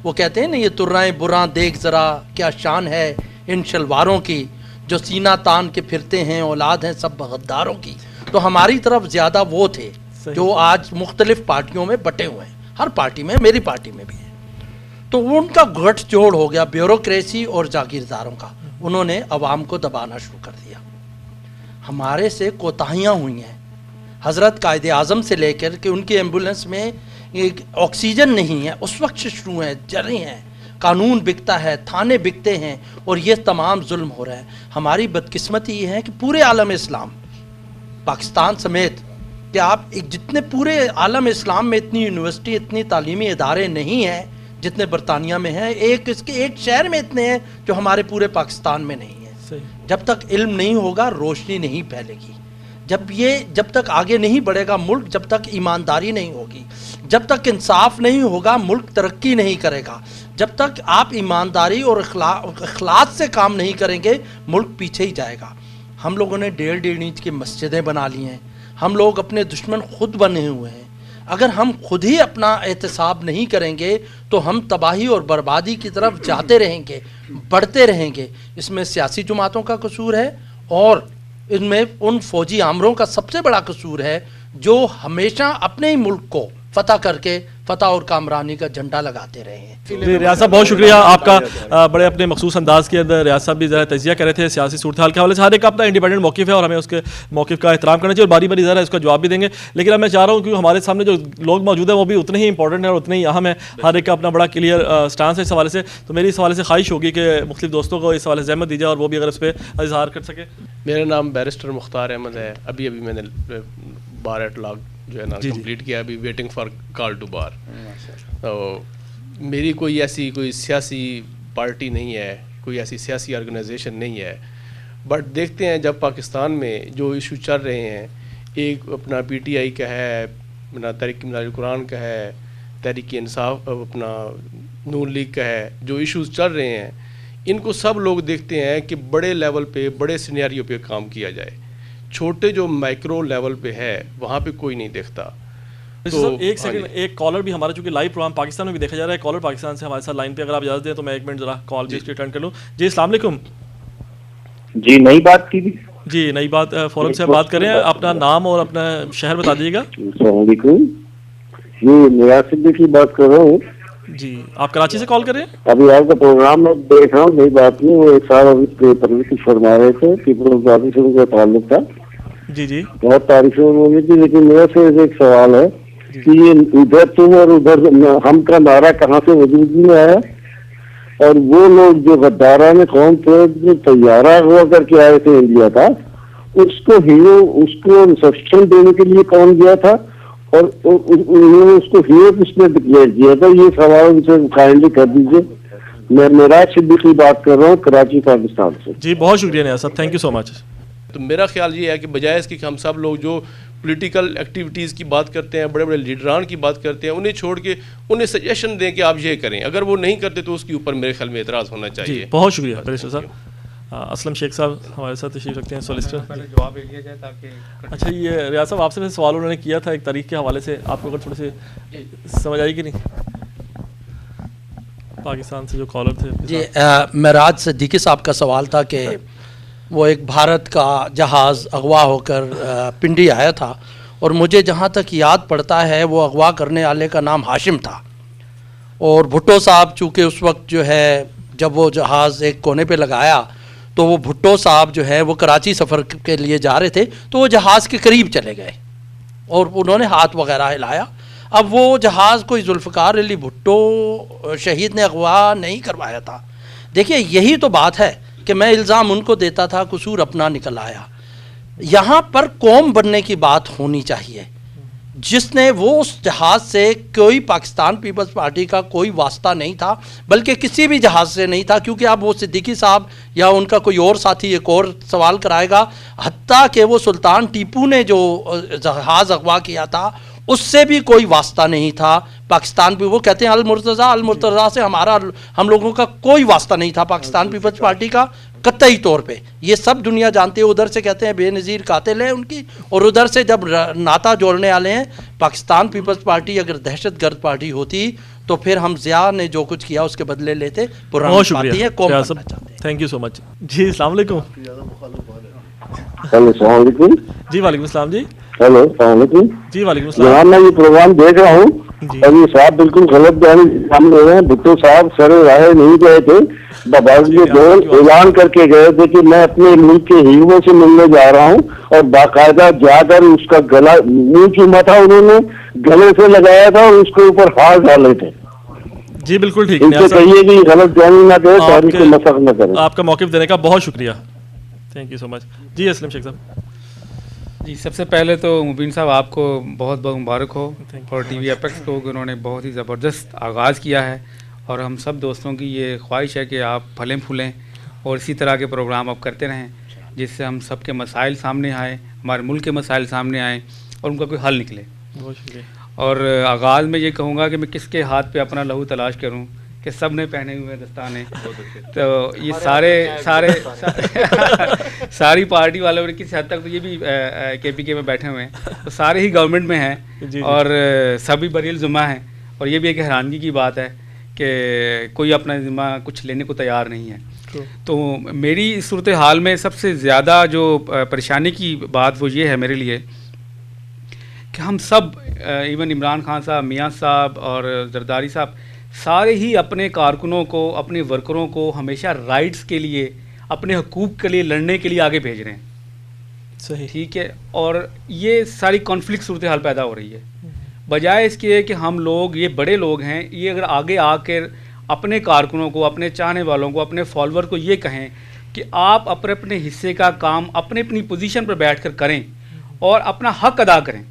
وہ کہتے ہیں نا یہ ترائیں براں دیکھ ذرا کیا شان ہے ان شلواروں کی, جو سینہ تان کے پھرتے ہیں اولاد ہیں سب غداروں کی. تو ہماری طرف زیادہ وہ تھے جو آج مختلف پارٹیوں میں بٹے ہوئے ہیں, ہر پارٹی میں, میری پارٹی میں بھی ہے. تو ان کا گٹھ جوڑ ہو گیا بیوروکریسی اور جاگیرداروں کا, انہوں نے عوام کو دبانا شروع کر دیا. ہمارے سے کوتاہیاں ہوئی ہیں, حضرت قائد اعظم سے لے کر کہ ان کی ایمبولینس میں آکسیجن نہیں ہے اس وقت سے شروع ہیں, جلیں ہیں, قانون بکتا ہے, تھانے بکتے ہیں, اور یہ تمام ظلم ہو رہا ہے. ہماری بدقسمتی یہ ہے کہ پورے عالم اسلام پاکستان سمیت کہ آپ جتنے پورے عالم اسلام میں اتنی یونیورسٹی اتنی تعلیمی ادارے نہیں ہیں جتنے برطانیہ میں ہیں, ایک شہر میں اتنے ہیں جو ہمارے پورے پاکستان میں نہیں ہیں. جب تک علم نہیں ہوگا روشنی نہیں پھیلے گی, جب تک آگے نہیں بڑھے گا ملک, جب تک ایمانداری نہیں ہوگی, جب تک انصاف نہیں ہوگا ملک ترقی نہیں کرے گا, جب تک آپ ایمانداری اور اخلاص سے کام نہیں کریں گے ملک پیچھے ہی جائے گا. ہم لوگوں نے 1.5 انچ کی مسجدیں بنا لی ہیں, ہم لوگ اپنے دشمن خود بنے ہوئے ہیں. اگر ہم خود ہی اپنا احتساب نہیں کریں گے تو ہم تباہی اور بربادی کی طرف جاتے رہیں گے, بڑھتے رہیں گے. اس میں سیاسی جماعتوں کا قصور ہے اور ان میں ان فوجی آمروں کا سب سے بڑا قصور ہے جو ہمیشہ اپنے ہی ملک کو فتح کر کے فتح اور کامرانی کا جھنڈا لگاتے رہے ہیں. ریاض صاحب بہت شکریہ آپ کا, بڑے اپنے مخصوص انداز کے اندر ریاض صاحب بھی ذرا تجزیہ کر رہے تھے سیاسی صورتحال کے حوالے سے. ہر ایک کا اپنا انڈیپینڈنٹ موقف ہے اور ہمیں اس کے موقف کا احترام کرنا چاہیے اور باری باری ذرا اس کا جواب بھی دیں گے. لیکن اب میں چاہ رہا ہوں کہ ہمارے سامنے جو لوگ موجود ہیں وہ بھی اتنے ہی امپورٹنٹ ہیں اور اتنے ہی اہم ہیں, ہر ایک کا اپنا بڑا کلیئر اسٹانس ہے اس حوالے سے. تو میری اس حوالے سے خواہش ہوگی کہ مختلف دوستوں کو اس حوالے سے زحمت دی جائے اور وہ بھی اگر اس پہ اظہار کر سکے. میرا نام بیرسٹر مختار احمد ہے, ابھی میں نے بار ایٹ لاگ جو ہے نا کمپلیٹ کیا, ابھی waiting for call two bar. تو میری کوئی سیاسی پارٹی نہیں ہے, کوئی ایسی سیاسی آرگنائزیشن نہیں ہے, بٹ دیکھتے ہیں جب پاکستان میں جو ایشو چل رہے ہیں, ایک اپنا پی ٹی آئی کا ہے, اپنا تحریک مظاہر قرآن کا ہے, تحریک انصاف اپنا نون لیگ کا ہے, جو ایشوز چل رہے ہیں ان کو سب لوگ دیکھتے ہیں کہ بڑے لیول پہ بڑے سینیریو پہ کام کیا جائے. چھوٹے جو مائکرو لیول پہ ہے وہاں پہ کوئی نہیں دیکھتا. ایک سیکنڈ, ایک کالر بھی ہمارا چونکہ لائیو پروگرام پاکستان میں بھی دیکھا جا رہا ہے, کالر پاکستان سے ہمارے ساتھ لائن پہ, اگر آپ اجازت دیں تو میں 1 منٹ ذرا کال بھی اٹینڈ کر لوں. جی السلام علیکم. جی نئی بات کی, جی نئی بات فورم سے بات کریں, اپنا نام اور اپنا شہر بتا دیجیے گا. السلام علیکم, جی نیاز صدیقی کی بات کر رہا ہوں. جی آپ کراچی سے کال کر رہے ہیں. ابھی آپ کا پروگرام میں دیکھ رہا ہوں, نئی بات نہیں, وہ ایک سال ابھی پرویش فرما رہے تھے پیپلز پارٹی سے ان کا تعلق تھا. جی جی بہت تعریفیں ہوگی تھی, لیکن میرا سے ایک سوال ہے کہ یہ ادھر تم اور ادھر ہم کا نعرہ کہاں سے وجود میں آیا, اور وہ لوگ جو غداران قوم تھے جو طیارہ ہوا کر کے آئے تھے انڈیا کا, اس کو ریسپشن دینے کے لیے کون گیا تھا اور انہوں نے اس کو ہیرو کس نے ڈکلیئر کیا تھا, یہ سوال ان سے کائنڈلی کر دیجیے. میں معراج صدیقی بات کر رہا ہوں کراچی پاکستان سے. جی بہت شکریہ نیاز صاحب, تھینک یو سو مچ. تو میرا خیال یہ ہے کہ بجائے اس کے کہ ہم سب لوگ جو پولیٹیکل ایکٹیویٹیز کی بات کرتے ہیں, بڑے بڑے لیڈران کی بات کرتے ہیں, انہیں چھوڑ کے انہیں سجیشن دیں کہ آپ یہ کریں. اگر وہ نہیں کرتے تو اس کے اوپر میرے خیال میں اعتراض ہونا چاہیے. بہت شکریہ بیرسٹر صاحب. اسلم شیخ صاحب ہمارے ساتھ تشریف رکھتے ہیں سولیسٹر. پہلے جواب لیا جائے تاکہ اچھا یہ ریاض صاحب آپ سے سوال انہوں نے کیا تھا ایک تاریخ کے حوالے سے, آپ کو اگر تھوڑے سے سمجھ آئی کہ نہیں, پاکستان سے جو کالر تھے. جی معراج صدیقی صاحب کا سوال تھا کہ وہ ایک بھارت کا جہاز اغوا ہو کر پنڈی آیا تھا, اور مجھے جہاں تک یاد پڑتا ہے وہ اغوا کرنے والے کا نام ہاشم تھا, اور بھٹو صاحب چونکہ اس وقت جو ہے جب وہ جہاز ایک کونے پہ لگایا تو وہ بھٹو صاحب جو ہے وہ کراچی سفر کے لیے جا رہے تھے, تو وہ جہاز کے قریب چلے گئے اور انہوں نے ہاتھ وغیرہ ہلایا. اب وہ جہاز کوئی ذوالفقار علی بھٹو شہید نے اغوا نہیں کروایا تھا. دیکھیے یہی تو بات ہے کہ میں الزام ان کو دیتا تھا, قصور اپنا نکل آیا. یہاں پر قوم بننے کی بات ہونی چاہیے. جس نے وہ اس جہاز سے کوئی پاکستان پیپلز پارٹی کا کوئی واسطہ نہیں تھا, بلکہ کسی بھی جہاز سے نہیں تھا, کیونکہ اب وہ صدیقی صاحب یا ان کا کوئی اور ساتھی ایک اور سوال کرائے گا. حتیٰ کہ وہ سلطان ٹیپو نے جو جہاز اغوا کیا تھا اس سے بھی کوئی واسطہ نہیں تھا پاکستان پہ. وہ کہتے ہیں المرتضیٰ سے ہم لوگوں کا کوئی واسطہ نہیں تھا پاکستان پیپلز پارٹی کا قطعی طور پہ. یہ سب دنیا جانتی ہے. ادھر سے کہتے ہیں بے نظیر قاتل ہے ان کی, اور ادھر سے جب ناتا جوڑنے والے ہیں. پاکستان پیپلز پارٹی اگر دہشت گرد پارٹی ہوتی تو پھر ہم ضیاء نے جو کچھ کیا اس کے بدلے لیتے. بہت شکریہ, تھینک یو سو مچ. جی السلام علیکم. ہیلو السلام علیکم. جی وعلیکم السلام. جی ہیلو السلام علیکم. جی وعلیکم السلام. جناب میں یہ پروگرام دیکھ رہا ہوں اور یہ صاحب بالکل غلط بیان سامنے ہو رہے ہیں. بھٹو صاحب سر راہ نہیں گئے تھے, باوجود دور اعلان کر کے گئے تھے کہ میں اپنے ملک کے ہیروؤں سے ملنے جا رہا ہوں, اور باقاعدہ جا کر اس کا گلا منہ چوما تھا انہوں نے, گلے سے لگایا تھا اور اس کے اوپر ہاتھ ڈالے تھے. جی بالکل ٹھیک, ان سے کہیے کہ غلط بیانی نہ کرے, تاریخ کو مسخ نہ کرے. آپ کا موقف دینے کا بہت شکریہ, تھینک یو سو مچ. جی اسلم شیخ صاحب. جی سب سے پہلے تو مبین صاحب آپ کو بہت بہت مبارک ہو, اور ٹی وی ایپیکس کو انہوں نے بہت ہی زبردست آغاز کیا ہے, اور ہم سب دوستوں کی یہ خواہش ہے کہ آپ پھلیں پھولیں اور اسی طرح کے پروگرام آپ کرتے رہیں, جس سے ہم سب کے مسائل سامنے آئیں, ہمارے ملک کے مسائل سامنے آئیں اور ان کا کوئی حل نکلے. بہت شکریہ. اور آغاز میں یہ کہوں گا کہ میں کس کے ہاتھ پہ اپنا لہو تلاش کروں کہ سب نے پہنے ہوئے دستانے, تو یہ سارے ساری پارٹی والے, اور کسی حد تک تو یہ بھی کے پی کے میں بیٹھے ہوئے ہیں, تو سارے ہی گورنمنٹ میں ہیں اور سبھی بری الذمہ ہیں. اور یہ بھی ایک حیرانگی کی بات ہے کہ کوئی اپنا ذمہ کچھ لینے کو تیار نہیں ہے. تو میری اس صورتحال میں سب سے زیادہ جو پریشانی کی بات وہ یہ ہے میرے لیے کہ ہم سب ایون عمران خان صاحب, میاں صاحب اور زرداری صاحب, سارے ہی اپنے کارکنوں کو, اپنے ورکروں کو ہمیشہ رائٹس کے لیے, اپنے حقوق کے لیے لڑنے کے لیے آگے بھیج رہے ہیں. صحیح, ٹھیک ہے, اور یہ ساری کانفلکٹ صورتحال پیدا ہو رہی ہے. بجائے اس کے کہ ہم لوگ, یہ بڑے لوگ ہیں, یہ اگر آگے آ کر اپنے کارکنوں کو, اپنے چاہنے والوں کو, اپنے فالوور کو یہ کہیں کہ آپ اپنے اپنے حصے کا کام اپنے اپنی پوزیشن پر بیٹھ کر کریں اور اپنا حق ادا کریں.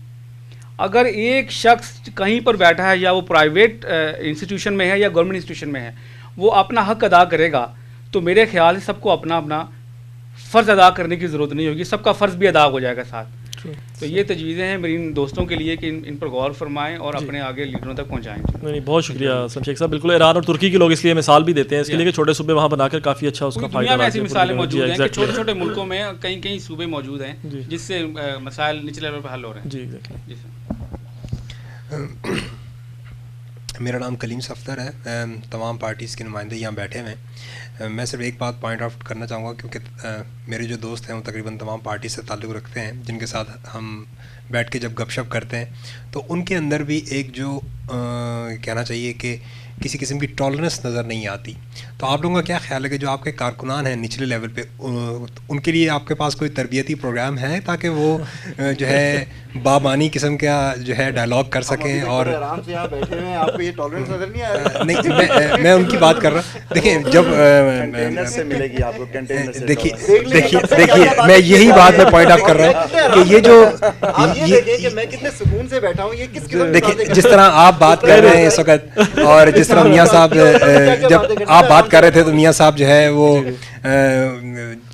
اگر ایک شخص کہیں پر بیٹھا ہے, یا وہ پرائیویٹ انسٹیٹیوشن میں ہے یا گورنمنٹ انسٹیٹیوشن میں ہے, وہ اپنا حق ادا کرے گا, تو میرے خیال سے سب کو اپنا اپنا فرض ادا کرنے کی ضرورت نہیں ہوگی, سب کا فرض بھی ادا ہو جائے گا ساتھ. تو یہ تجویزیں ہیں میری ان دوستوں کے لیے کہ ان پر غور فرمائیں اور اپنے آگے لیڈروں تک پہنچائیں. نہیں, بہت شکریہ اسلم شیخ صاحب. بالکل ایران اور ترکی کے لوگ اس لیے مثال بھی دیتے ہیں اس کے لیے کہ چھوٹے صوبے وہاں بنا کر کافی اچھا اس کا فائدہ. دنیا میں ایسی مثالیں موجود ہیں کہ چھوٹے چھوٹے ملکوں میں کئی کئی صوبے موجود ہیں جس سے مسائل نچلے لیول پہ حل ہو رہے ہیں. جی ایگزیکٹلی. میرا نام کلیم صفدر ہے, تمام پارٹیز کے نمائندے یہاں بیٹھے ہوئے ہیں. میں صرف ایک بات پوائنٹ آؤٹ کرنا چاہوں گا, کیونکہ میرے جو دوست ہیں وہ تقریباً تمام پارٹی سے تعلق رکھتے ہیں, جن کے ساتھ ہم بیٹھ کے جب گپ شپ کرتے ہیں تو ان کے اندر بھی ایک جو کہنا چاہیے کہ کسی قسم کی ٹالرنس نظر نہیں آتی. تو آپ لوگوں کا کیا خیال ہے کہ جو آپ کے کارکنان ہیں نچلے لیول پہ, ان کے لیے آپ کے پاس کوئی تربیتی پروگرام ہے تاکہ وہ جو ہے بابانی قسم کا جو ہے ڈائلاگ کر سکیں؟ اور آرام سے یہاں بیٹھے ہوئے ہیں, آپ کو یہ ٹالرنس نظر نہیں آ رہا؟ نہیں, میں ان کی بات کر رہا ہوں. دیکھیں جب سے ملے گی آپ کو کنٹینر سے. دیکھیے میں یہی بات میں پوائنٹ آؤٹ کر رہا ہوں کہ یہ جو آپ یہ دیکھیں کہ میں کتنے سکون سے بیٹھا ہوں, یہ کس قسم دیکھیے جس طرح آپ بات کر رہے ہیں اس وقت, اور جس طرح میاں صاحب جب آپ بات کر رہے تھے تو میاں صاحب جو ہے وہ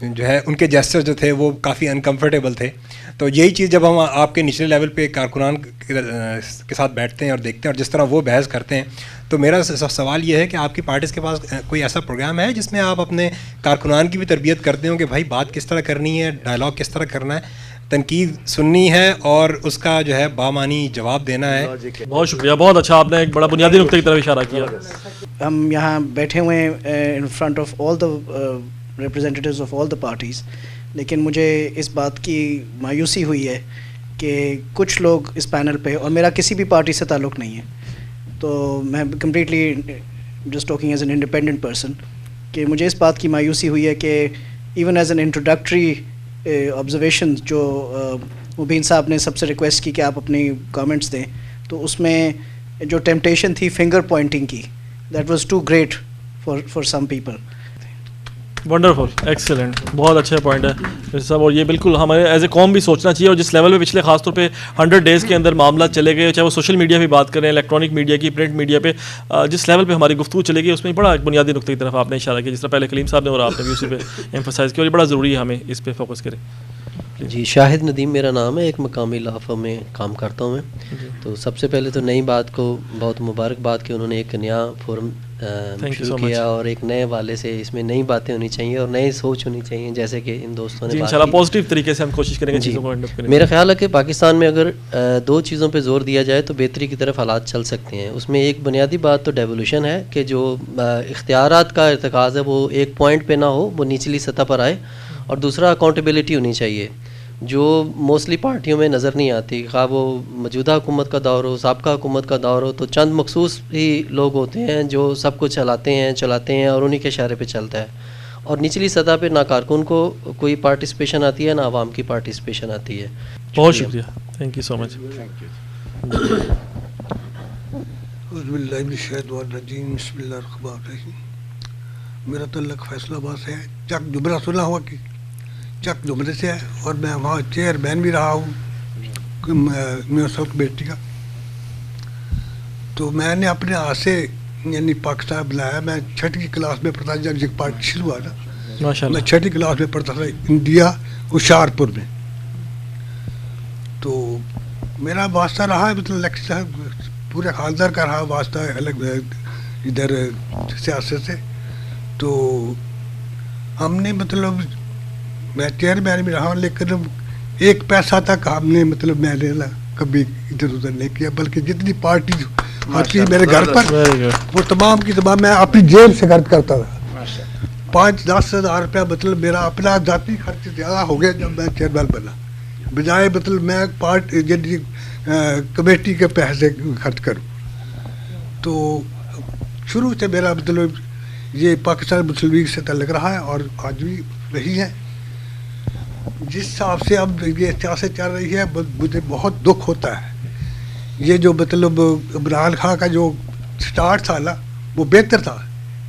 جو ہے ان کے جیسچر جو تھے وہ کافی انکمفرٹیبل تھے. تو یہی چیز جب ہم آپ کے نچلے لیول پہ کارکنان کے ساتھ بیٹھتے ہیں اور دیکھتے ہیں اور جس طرح وہ بحث کرتے ہیں، تو میرا سوال یہ ہے کہ آپ کی پارٹیز کے پاس کوئی ایسا پروگرام ہے جس میں آپ اپنے کارکنان کی بھی تربیت کرتے ہوں کہ بھائی بات کس طرح کرنی ہے، ڈائلاگ کس طرح کرنا ہے، تنقید سننی ہے اور اس کا جو ہے بامانی جواب دینا ہے. بہت شکریہ، بہت اچھا، آپ نے ایک بڑا بنیادی نقطے کی طرف اشارہ کیا. ہم یہاں بیٹھے ہوئے ہیں in front of all the representatives of all the parties, لیکن مجھے اس بات کی مایوسی ہوئی ہے کہ کچھ لوگ اس پینل پہ، اور میرا کسی بھی پارٹی سے تعلق نہیں ہے، تو میں completely just talking as an independent person, کہ مجھے اس بات کی مایوسی ہوئی ہے کہ even as an introductory observation جو مبین صاحب نے سب سے ریکویسٹ کی کہ آپ اپنی کامنٹس دیں، تو اس میں جو ٹیمپٹیشن تھی فنگر پوائنٹنگ کی، that was too great for some people. Wonderful, excellent, بہت اچھا پوائنٹ ہے صاحب، اور یہ بالکل ہمارے ایز اے قوم بھی سوچنا چاہیے. اور جس لیول پہ پچھلے خاص طور پہ 100 ڈیز کے اندر معاملات چلے گئے، چاہے وہ سوشل میڈیا پہ بات کریں، الیکٹرانک میڈیا کی، پرنٹ میڈیا پہ، جس لیول پہ ہماری گفتگو چلے گی اس میں بڑا ایک بنیادی نقطے کی طرف آپ نے اشارہ کیا، جس طرح پہلے کلیم صاحب نے اور آپ نے بھی اسی پہ ایمفسائز کیا، اور یہ بڑا ضروری ہے ہمیں اس پہ فوکس کریں. جی، شاہد ندیم میرا نام ہے، ایک مقامی لا فرم میں کام کرتا ہوں میں. تو سب سے پہلے تو نئی بات کو بہت مبارکباد کہ انہوں نے ایک نیا فورم شروع کیا، اور ایک نئے والے سے اس میں نئی باتیں ہونی چاہیے اور نئی سوچ ہونی چاہیے، جیسے کہ ان دوستوں نے انشاءاللہ پازیٹیو طریقے سے ہم کوشش کریں گے چیزوں کو ہینڈل کرنے کی. میرا خیال ہے کہ پاکستان میں اگر 2 چیزوں پہ زور دیا جائے تو بہتری کی طرف حالات چل سکتے ہیں. اس میں ایک بنیادی بات تو ڈیولوشن ہے کہ جو اختیارات کا ارتکاز ہے وہ ایک پوائنٹ پہ نہ ہو، وہ نچلی سطح پر آئے. اور دوسرا اکاؤنٹیبلٹی ہونی چاہیے جو موسٹلی پارٹیوں میں نظر نہیں آتی. خواہ وہ موجودہ حکومت کا دور ہو، سابقہ حکومت کا دور ہو، تو چند مخصوص ہی لوگ ہوتے ہیں جو سب کچھ چلاتے ہیں اور انہی کے اشارے پہ چلتا ہے. اور نچلی سطح پہ نہ کارکن کو کوئی پارٹیسپیشن آتی ہے، نہ عوام کی پارٹیسپیشن آتی ہے. بہت شکریہ، تھینک یو سو مچ. بسم اللہ الرحمن الرحیم. میرا تعلق فیصلہ آباد سے ہے، چک جمرہ سنا ہوا کہ چک جمرے سے ہے، اور میں وہاں چیئرمین بھی رہا ہوں میونسپل کمیٹی کا. تو میں نے اپنے ہاتھ سے یعنی پاکستان بنایا. میں 6ٹھی کلاس میں پڑھتا تھا جب یہ پارٹی شروع ہوا نا، میں 6ٹھی کلاس میں پڑھتا تھا انڈیا ہوشیارپور میں. تو میرا واسطہ رہا مطلب پورے خاندان کا رہا واسطہ الگ ادھر سیاست سے. تو ہم نے مطلب میں چیئرمین بھی رہا ہوں، لیکن ایک پیسہ تک ہم نے مطلب میں نے کبھی ادھر ادھر نہیں کیا، بلکہ جتنی پارٹی آتی ہے میرے گھر پر وہ تمام کی تمام میں اپنی جیب سے خرچ کرتا تھا. 5-10 ہزار روپیہ مطلب میرا اپنا ذاتی خرچ زیادہ ہو گیا جب میں چیئرمین بنا، بجائے مطلب میں پارٹی کمیٹی کے پیسے خرچ کروں. تو شروع سے میرا مطلب یہ پاکستان مسلم لیگ سے تعلق رہا ہے اور آج بھی رہی ہے. جس حساب سے اب یہ سیاست چل رہی ہے مجھے بہت دکھ ہوتا ہے. یہ جو مطلب عمران خان کا جو سٹارٹ تھا نا وہ بہتر تھا،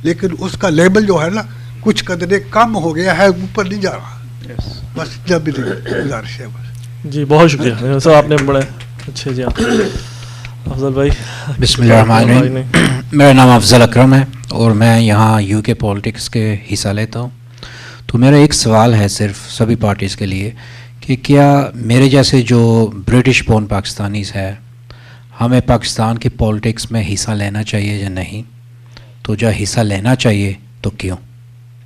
لیکن اس کا لیبل جو ہے نا کچھ قدرے کم ہو گیا ہے، اوپر نہیں جا رہا. بس جب بھی گزارش ہے بس. جی بہت شکریہ سر، آپ نے بڑے اچھے. جی افضل بھائی. بسم اللہ الرحمن الرحیم. میرا نام افضل اکرم ہے اور میں یہاں UK پولیٹکس کے حصہ لیتا ہوں. تو میرا ایک سوال ہے صرف سبھی پارٹیز کے لیے کہ کیا میرے جیسے جو برٹش بورن پاکستانیز ہے ہمیں پاکستان کی پولیٹکس میں حصہ لینا چاہیے یا نہیں؟ تو جو حصہ لینا چاہیے تو کیوں؟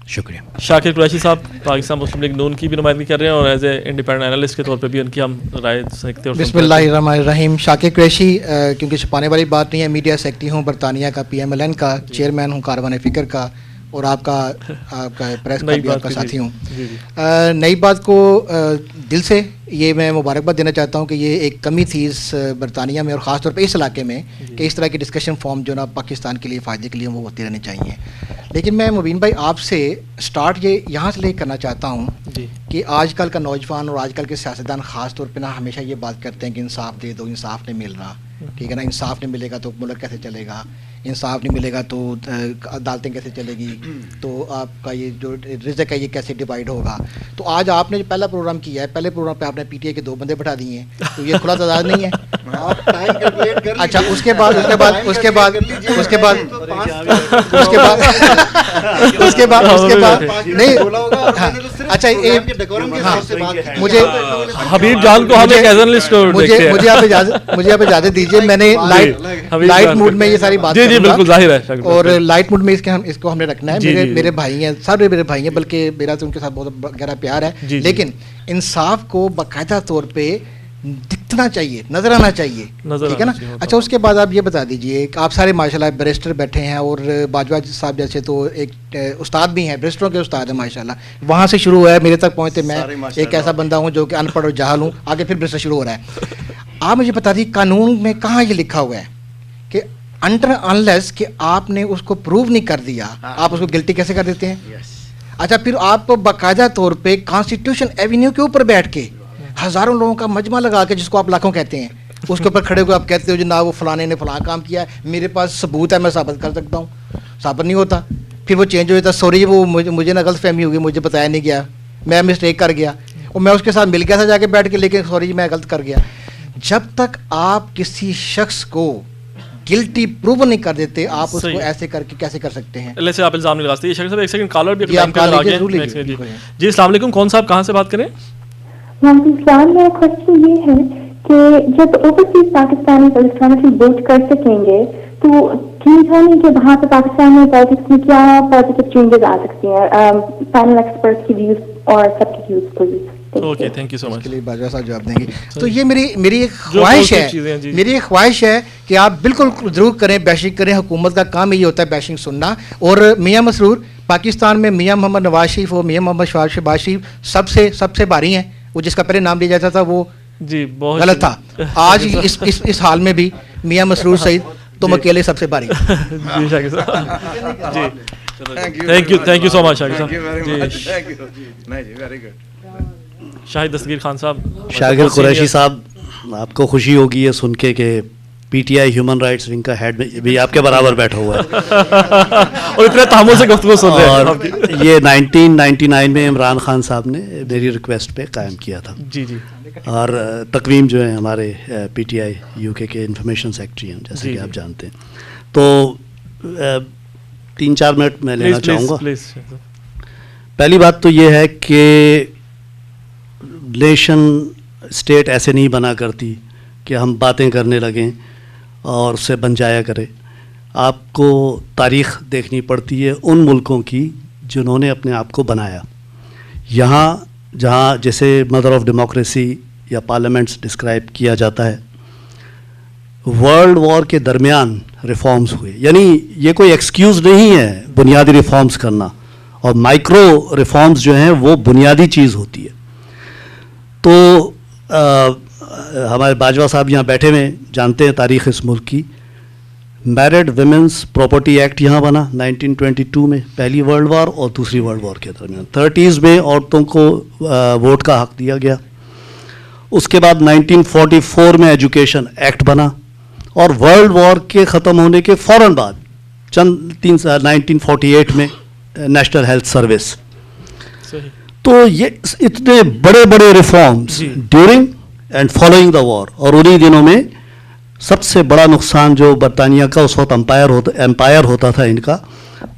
شکریہ. شاکر قریشی صاحب پاکستان مسلم لیگ نون کی بھی نمائندگی کر رہے ہیں اور ایز اے انڈیپینڈنٹ اینالسٹ کے طور پہ بھی ان کی ہم رائے سکتے ہیں. بسم اللہ الرحمن الرحیم. شاکر قریشی، کیونکہ چھپانے والی بات نہیں ہے، میڈیا سیکٹری ہوں برطانیہ کا، PMLN کا چیئرمین ہوں، کاروان فکر کا، اور آپ کا پریس کا بھی آپ کا ساتھی ہوں. نئی بات کو دل سے یہ میں مبارکباد دینا چاہتا ہوں کہ یہ ایک کمی تھی اس برطانیہ میں اور خاص طور پہ اس علاقے میں کہ اس طرح کی ڈسکشن فارم جو نا پاکستان کے لیے فائدے کے لیے وہ ہوتی رہنی چاہیے. لیکن میں مبین بھائی آپ سے سٹارٹ یہ یہاں سے لے کرنا چاہتا ہوں کہ آج کل کا نوجوان اور آج کل کے سیاستدان خاص طور پہ نا ہمیشہ یہ بات کرتے ہیں کہ انصاف دے دو، انصاف نہیں مل رہا. ٹھیک ہے نا، انصاف نہیں ملے گا تو ملک کیسے چلے گا، انصاف نہیں ملے گا تو عدالتیں کیسے چلے گی، تو آپ کا یہ جو رزق ہے یہ کیسے ڈیوائڈ ہوگا. تو آج آپ نے جو پہلا پروگرام کیا ہے، پہلے پروگرام پہ آپ نے PTI کے 2 بندے بٹھا دیے ہیں، تو یہ کھلا تعداد نہیں ہے. اچھا اس کے بعد نہیں اچھا مجھے حبیب جان کو ہم ایک جرنلسٹ مجھے آپ اجازت دیجیے, میں نے لائٹ موڈ میں یہ ساری بات جی بالکل ظاہر ہے, اور لائٹ موڈ میں اس کو ہم نے رکھنا ہے. میرے بھائی ہیں, سارے میرے بھائی ہیں, بلکہ میرا تو ان کے ساتھ بہت گہرا پیار ہے, لیکن انصاف کو باقاعدہ طور پہ دکھنا چاہیے, نظر آنا چاہیے, ٹھیک ہے نا. اچھا اس کے بعد آپ یہ بتا دیجئے کہ آپ سارے ماشاء اللہ بیرسٹر بیٹھے ہیں, اور باجوہ صاحب جیسے تو ایک استاد بھی ہیں, بیرسٹروں کے استاد ہیں ماشاء اللہ, وہاں سے شروع ہوا ہے, میرے تک پہنچتے میں ایک ایسا بندہ ہوں جو کہ ان پڑھ اور جاہل ہوں, آگے پھر بیرسٹر شروع ہو رہا ہے. آپ مجھے بتا دیجیے قانون میں کہاں یہ لکھا ہوا ہے کہ انٹر انلیس کہ آپ نے اس کو پروو نہیں کر دیا آپ اس کو گلٹی کیسے کر دیتے ہیں؟ اچھا پھر آپ کو باقاعدہ طور پہ کانسٹیٹیوشن ایوینیو کے اوپر بیٹھ کے ہزاروں لوگوں کا مجمع لگا کے, جس کو آپ لاکھوں کہتے ہیں, اس کے اوپر کھڑے ہوئے آپ کہتے ہو جناب وہ فلانے نے فلاں کام کیا ہے, میرے پاس ثبوت ہے, میں ثابت کر سکتا ہوں, ثابت نہیں ہوتا, پھر وہ چینج ہو جاتا, سوری وہ مجھے نہ غلط فہمی ہوگی, مجھے بتایا نہیں گیا, میں مسٹیک کر گیا, اور میں اس کے ساتھ مل گیا تھا جا کے بیٹھ کے, لیکن سوری میں غلط کر گیا. جب تک آپ کسی شخص کو گلٹی پروو نہیں کر دیتے, آپ اس کو ایسے کر کے کیسے کر سکتے ہیں؟ اللہ سے آپ الزام نہیں لگا سکتے. یہ شخص ایک سیکنڈ کالر بھی جی السلام علیکم, کون صاحب کہاں سے بات کریں؟ وعلیکم السلام. میرا کوشچن یہ ہے کہ جب اوورسیز پاکستانی الیکٹرانکلی ووٹ کر سکیں گے تو چینج ہونے کے وہاں پہ پاکستان میں پالیٹکس میں کیا پازیٹیو چینجز آ سکتی ہیں؟ پینل ایکسپرٹس کی ویوز اور سب کی views please. Okay thank you so much. کے لیے باجوہ صاحب جواب دیں گے. تو یہ میری ایک خواہش ہے, میری ایک خواہش ہے کہ آپ بالکل ضرور کریں, بیشنگ کریں. حکومت کا کام یہ ہوتا ہے بیشنگ سننا. اور میاں مسرور, پاکستان میں میاں محمد نواز شریف اور میاں محمد شہباز شریف سب سے بھاری ہیں. وہ جس کا پہلے نام لیا جاتا تھا وہ جی بہت غلط تھا. آج اس حال میں بھی میاں مسرور سعید تم اکیلے سب سے بھاری. جی شاکر صاحب جی تھینک یو سو مچ شاکر صاحب. شاہد دستگیر خان صاحب. شاکر قریشی صاحب, آپ کو خوشی ہوگی یہ سن کے کہ P T I human rights wing کا ہیڈ بھی آپ کے برابر بیٹھا ہوا ہے اور اتنے تحمل سے گفتگو سن رہے ہیں. اور یہ 1999 میں عمران خان صاحب نے میری ریکویسٹ پہ قائم کیا تھا. جی جی. اور تقویم جو ہے ہمارے پی ٹی آئی یو کے انفارمیشن سیکرٹری ہیں جیسے کہ آپ جانتے ہیں. تو 3-4 منٹ میں لینا چاہوں گا. پہلی بات تو یہ ہے کہ نیشن اسٹیٹ ایسے نہیں بنا کرتی کہ ہم باتیں کرنے لگیں اور اسے بن جایا کرے. آپ کو تاریخ دیکھنی پڑتی ہے ان ملکوں کی جنہوں نے اپنے آپ کو بنایا. یہاں جہاں جیسے مدر آف ڈیموکریسی یا پارلیمنٹس ڈسکرائب کیا جاتا ہے, ورلڈ وار کے درمیان ریفارمز ہوئے. یعنی یہ کوئی ایکسکیوز نہیں ہے بنیادی ریفارمز کرنا, اور مائکرو ریفارمز جو ہیں وہ بنیادی چیز ہوتی ہے. تو ہمارے باجوہ صاحب یہاں بیٹھے ہوئے جانتے ہیں تاریخ اس ملک کی. میرڈ ویمنس پراپرٹی ایکٹ یہاں بنا 1922 میں, پہلی ورلڈ وار اور دوسری ورلڈ وار کے درمیان. 30s میں عورتوں کو ووٹ کا حق دیا گیا. اس کے بعد 1944 میں ایجوکیشن ایکٹ بنا, اور ورلڈ وار کے ختم ہونے کے فوراً بعد 1948 میں نیشنل ہیلتھ سروس. تو یہ اتنے بڑے بڑے reforms during and following the war. اور انہی دنوں میں سب سے بڑا نقصان جو برطانیہ کا اس وقت امپائر ہوتا تھا ان کا,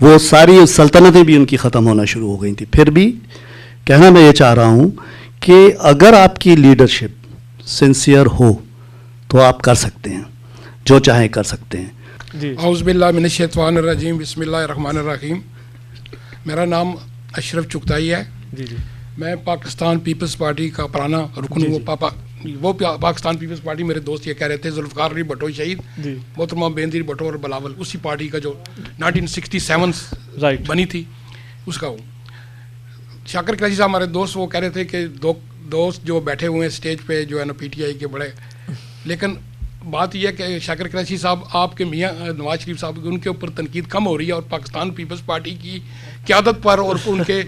وہ ساری سلطنتیں بھی ان کی ختم ہونا شروع ہو گئی تھیں. پھر بھی کہنا میں یہ چاہ رہا ہوں کہ اگر آپ کی لیڈرشپ سنسیئر ہو تو آپ کر سکتے ہیں, جو چاہیں کر سکتے ہیں. اعوذ باللہ من الشیطان الرجیم, بسم اللہ الرحمن الرحیم. میرا نام اشرف چغتائی ہے. جی جی. میں پاکستان پیپلز پارٹی کا پرانا رکن ہوں. وہ پاکستان پیپلز پارٹی میرے دوست یہ کہہ رہے تھے ذوالفقار علی بھٹو شہید, محترمہ بینظیر بھٹو اور بلاول, اسی پارٹی کا جو 1967 بنی تھی اس کا ہوں. شاکر قریشی صاحب ہمارے دوست وہ کہہ رہے تھے کہ دوست جو بیٹھے ہوئے ہیں اسٹیج پہ جو ہے نا پی ٹی آئی کے بڑے, لیکن بات یہ ہے کہ شاکر قریشی صاحب آپ کے میاں نواز شریف صاحب ان کے اوپر تنقید کم ہو رہی ہے, اور پاکستان پیپلز پارٹی کی قیادت پر اور ان کے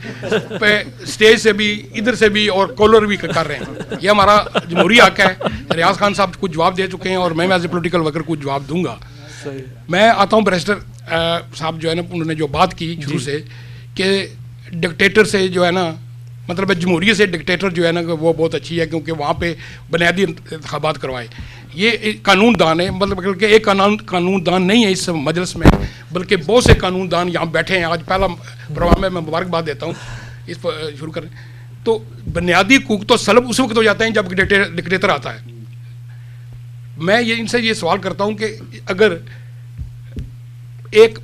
پہ اسٹیج سے بھی ادھر سے بھی اور کالر بھی کر رہے ہیں. یہ ہمارا جمہوری حق ہے. ریاض خان صاحب کچھ جواب دے چکے ہیں اور میں ایز اے پولیٹیکل ورکر کچھ جواب دوں گا. میں آتا ہوں بیرسٹر صاحب جو ہے نا انہوں نے جو بات کی شروع سے کہ ڈکٹیٹر سے جو ہے نا مطلب جمہوریت سے ڈکٹیٹر جو ہے نا وہ بہت اچھی ہے کیونکہ وہاں پہ بنیادی انتخابات کروائے. یہ قانون دان ہے, مطلب کہ ایک قانون دان نہیں ہے اس مجلس میں, بلکہ بہت سے قانون دان یہاں بیٹھے ہیں. آج پہلا پروگرام میں مبارکباد دیتا ہوں اس پر شروع کریں. تو بنیادی حقوق تو سلب اس وقت ہو جاتے ہیں جب ڈکٹیٹر آتا ہے. میں یہ ان سے یہ سوال کرتا ہوں کہ اگر ایک